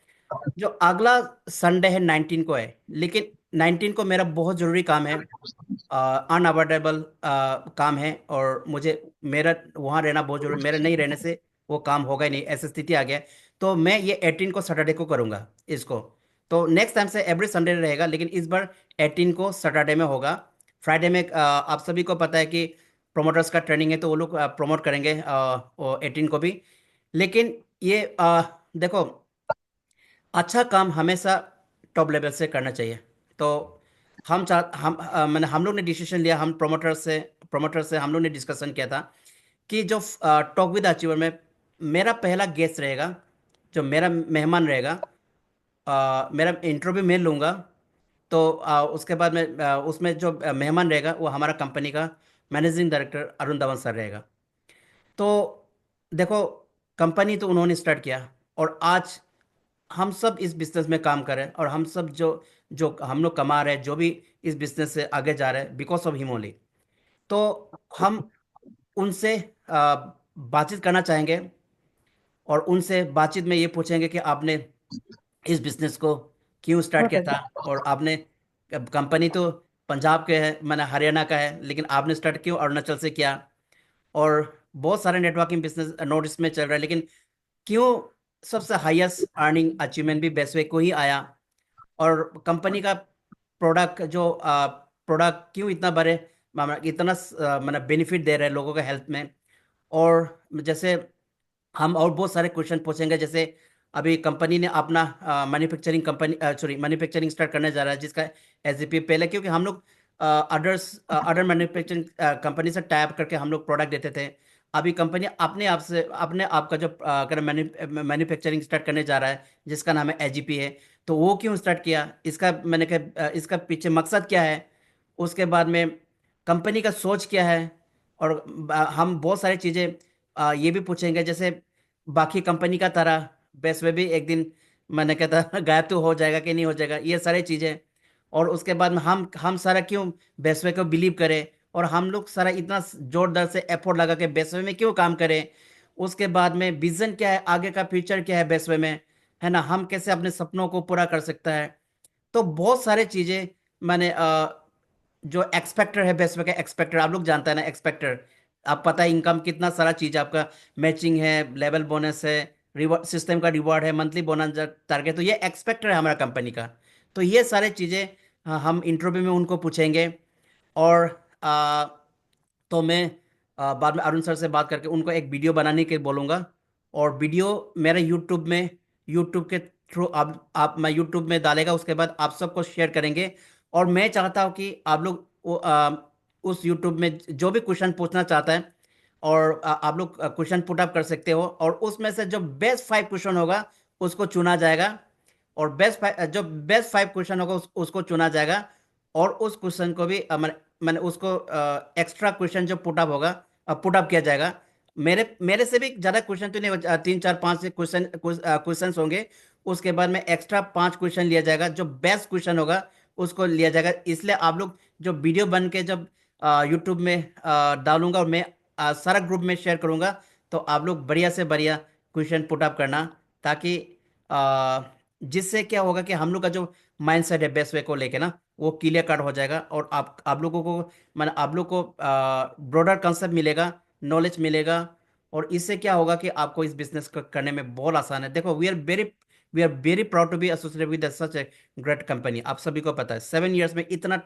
जो अगला संडे है 19 को है, लेकिन 19 को मेरा बहुत ज़रूरी काम है, अनअवॉइडेबल काम है, और मुझे, मेरा वहाँ रहना बहुत जरूरी, मेरे नहीं रहने से वो काम होगा ही नहीं, ऐसी स्थिति आ गया है। तो मैं ये 18 को सैटरडे को करूँगा इसको। तो नेक्स्ट टाइम से एवरी संडे रहेगा, लेकिन इस बार 18 को सैटरडे में होगा। फ्राइडे में आप सभी को पता है कि प्रोमोटर्स का ट्रेनिंग है, तो वो लोग प्रमोट करेंगे 18 को भी। लेकिन ये देखो, अच्छा काम हमेशा टॉप लेवल से करना चाहिए, तो मैंने हम लोग ने डिसीजन लिया, हम प्रोमोटर से हम लोग ने डिस्कशन किया था कि जो टॉक विद अचीवर में मेरा पहला गेस्ट रहेगा, जो मेरा मेहमान रहेगा, मेरा इंटरव्यू मैं लूँगा। तो उसके बाद में उसमें जो मेहमान रहेगा वो हमारा कंपनी का managing director Arun Dhawan sir रहेगा। तो देखो, कंपनी तो उन्होंने स्टार्ट किया, और आज हम सब इस बिजनेस में काम कर रहे हैं, और हम सब जो जो हम लोग कमा रहे हैं, जो भी इस बिजनेस से आगे जा रहे हैं, बिकॉज ऑफ हिम ओनली। तो हम उनसे बातचीत करना चाहेंगे, और उनसे बातचीत में ये पूछेंगे कि आपने इस बिजनेस को क्यों स्टार्ट किया था, और आपने कंपनी तो पंजाब के है, मैंने हरियाणा का है, लेकिन आपने स्टार्ट क्यों अरुणाचल से किया। और बहुत सारे नेटवर्किंग बिजनेस नोटिस में चल रहा है, लेकिन क्यों सबसे हाईएस्ट अर्निंग अचीवमेंट भी बेस्ट वे को ही आया। और कंपनी का प्रोडक्ट क्यों इतना बड़े इतना मतलब बेनिफिट दे रहे हैं लोगों के हेल्थ में। और जैसे हम और बहुत सारे क्वेश्चन पूछेंगे, जैसे अभी कंपनी ने अपना मैन्युफैक्चरिंग स्टार्ट करने जा रहा है, जिसका एसजीपी पहले, क्योंकि हम लोग अदर मैन्युफैक्चरिंग कंपनी से टाइप करके हम लोग प्रोडक्ट देते थे। अभी कंपनी अपने आप का जो मैन्युफैक्चरिंग स्टार्ट करने जा रहा है, जिसका नाम है एजीपी है। तो वो क्यों स्टार्ट किया, इसका मैंने कहा इसका पीछे मकसद क्या है। उसके बाद में कंपनी का सोच क्या है। और हम बहुत सारी चीज़ें ये भी पूछेंगे, जैसे बाकी कंपनी का तरह बेस्ट वे भी एक दिन मैंने कहता गायब तो हो जाएगा कि नहीं हो जाएगा, ये सारी चीज़ें। और उसके बाद में हम सारा क्यों बेस्ट वे को बिलीव करें, और हम लोग सारा इतना जोरदार से एफर्ट लगा के बेस्ट वे में क्यों काम करें। उसके बाद में विजन क्या है, आगे का फ्यूचर क्या है बेस्ट वे में, है ना, हम कैसे अपने सपनों को पूरा कर सकता है। तो बहुत सारे चीज़ें मैंने जो एक्सपेक्टर है, बेस्ट वे का एक्सपेक्टर आप लोग जानते हैं ना, एक्सपेक्टर आप पता है इनकम कितना सारा चीज़ आपका मैचिंग है, लेवल बोनस है, रिवॉर्ड सिस्टम का रिवॉर्ड है, मंथली बोनस टारगेट, तो ये एक्सपेक्टर है हमारा कंपनी का। तो ये सारे चीज़ें हम इंटरव्यू में उनको पूछेंगे। और तो मैं बाद में अरुण सर से बात करके उनको एक वीडियो बनाने के बोलूँगा। और वीडियो मेरे यूट्यूब के थ्रू आप मैं यूट्यूब में डालेगा, उसके बाद आप सबको शेयर करेंगे। और मैं चाहता हूँ कि आप लोग उस यूट्यूब में जो भी क्वेश्चन पूछना चाहता है, और आप लोग क्वेश्चन पुट अप कर सकते हो, और उसमें से जो बेस्ट 5 क्वेश्चन होगा उसको चुना जाएगा। और बेस्ट 5 क्वेश्चन होगा उसको चुना जाएगा। और उस क्वेश्चन को भी मैंने उसको एक्स्ट्रा क्वेश्चन जो पुट अप किया जाएगा। मेरे से भी ज़्यादा क्वेश्चन तो नहीं 3 4 5 क्वेश्चन होंगे। उसके बाद में एक्स्ट्रा 5 क्वेश्चन लिया जाएगा, जो बेस्ट क्वेश्चन होगा उसको लिया जाएगा। इसलिए आप लोग जो वीडियो बन के जब यूट्यूब में डालूंगा, और मैं सारा ग्रुप में शेयर करूंगा, तो आप लोग बढ़िया से बढ़िया क्वेश्चन पुटअप करना, ताकि अ, जिससे क्या होगा कि हम लोग का जो माइंडसेट है बेस्ट वे को लेके ना, वो क्लियर कट हो जाएगा। और आप लोगों को मैंने आप लोग को ब्रॉडर कंसेप्ट मिलेगा, नॉलेज मिलेगा। और इससे क्या होगा कि आपको इस बिजनेस को करने में बहुत आसान है। देखो, we are very proud to be associated with such a great company. आप सभी को पता है 7 इयर्स में इतना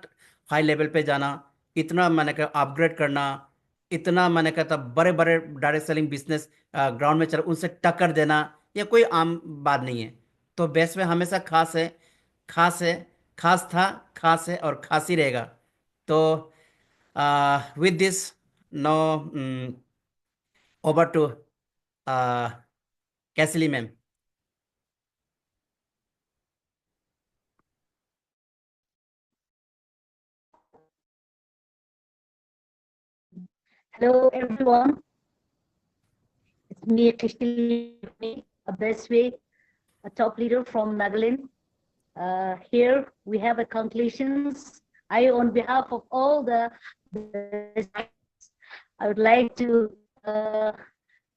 हाई लेवल पे जाना, इतना मैंने कहा अपग्रेड करना, इतना मैंने कहता बड़े बड़े डायरेक्ट सेलिंग बिजनेस ग्राउंड में चल उनसे टक्कर देना, ये कोई आम बात नहीं है। तो बेस्ट वे हमेशा खास है, खास है, खास था, खास है, और खास ही रहेगा। तो with this, no, over to कैसली ma'am.
Hello, everyone. It's me, Krishni, a best way, a top leader from Nagaland. Here we have a conclusions. On behalf of all the, I would like to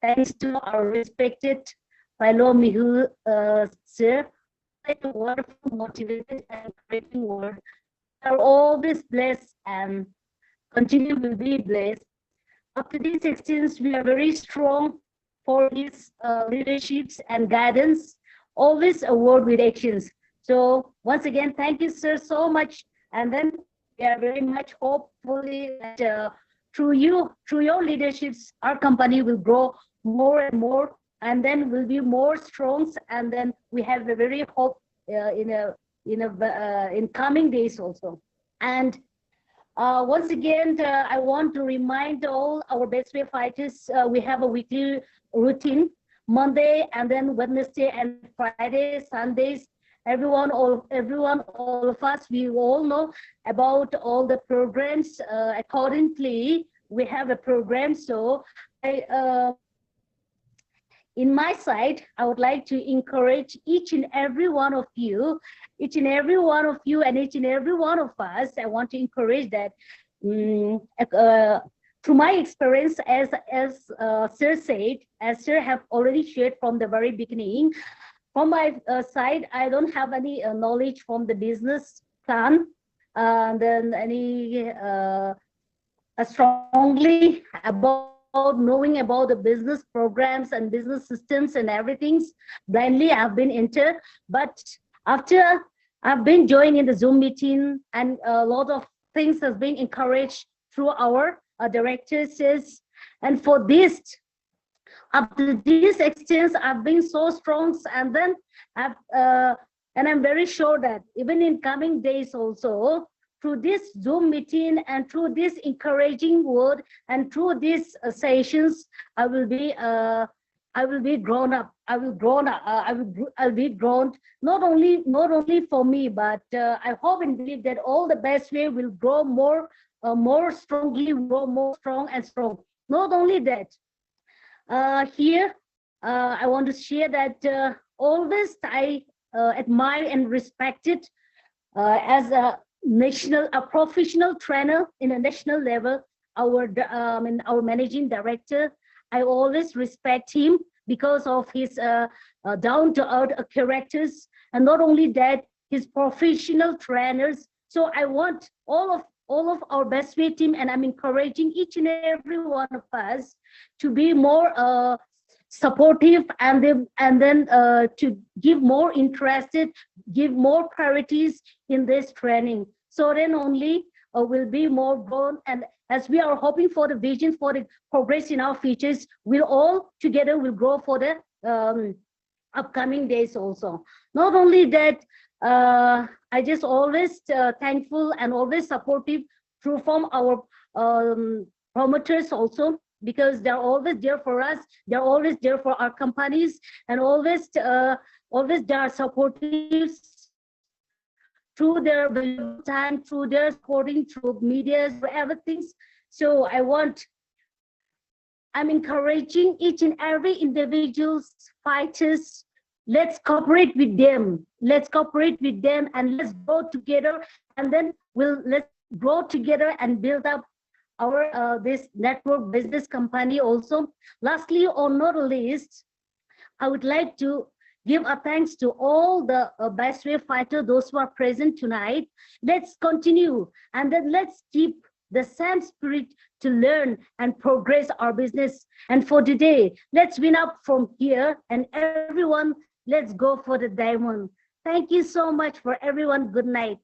thanks to our respected fellow Mihu sir, a wonderful, motivated, and encouraging word. We are always blessed and continue to be blessed. After this experience, we are very strong for his leaderships and guidance, always a word with actions. So once again, thank you, sir, so much. And then we are very much hopefully that through your leaderships, our company will grow more and more, and then will be more strong. And then we have a very hope in a in coming days also. And once again, I want to remind all our best way fighters, we have a weekly routine, Monday and then Wednesday and Friday, Sundays. Everyone, all of us, we all know about all the programs. Accordingly, we have a program. So in my side, I would like to encourage each and every one of you, and each and every one of us. I want to encourage that through my experience, as Sir said, as Sir have already shared from the very beginning, from my side, I don't have any knowledge from the business plan, then any strongly about knowing about the business programs and business systems and everything. Blindly, I've been entered, but after I've been joining in the Zoom meeting, and a lot of things has been encouraged through our directors, and for this, up to this extent, I've been so strong, and then I'm very sure that even in coming days also, through this Zoom meeting and through this encouraging word and through these sessions, I'll be grown up. I'll be grown not only for me, but I hope and believe that all the best way will grow more strongly, grow more strong and strong. Not only that, here I want to share that always I admire and respect it as a professional trainer in a national level. Our managing director, I always respect him because of his down-to-earth characters, and not only that, his professional trainers. So I want all of our best way team, and I'm encouraging each and every one of us to be more supportive, and then to give more interested, give more priorities in this training. So then only will be more grown, and as we are hoping for the vision for the progress in our futures, we'll all together will grow for the upcoming days also. Not only that, I just always thankful and always supportive through from our promoters also, because they're always there for us, they're always there for our companies, and always they are supportive through their time, through their supporting, through media, through everything. So I'm encouraging each and every individual's fighters. Let's cooperate with them. Let's cooperate with them, and let's go together. And then let's grow together and build up our this network business company also. Lastly, or not least, I would like to give a thanks to all the best way fighter, those who are present tonight. Let's continue, and then let's keep the same spirit to learn and progress our business. And for today, let's win up from here, and everyone, let's go for the diamond. Thank you so much for everyone. Good night.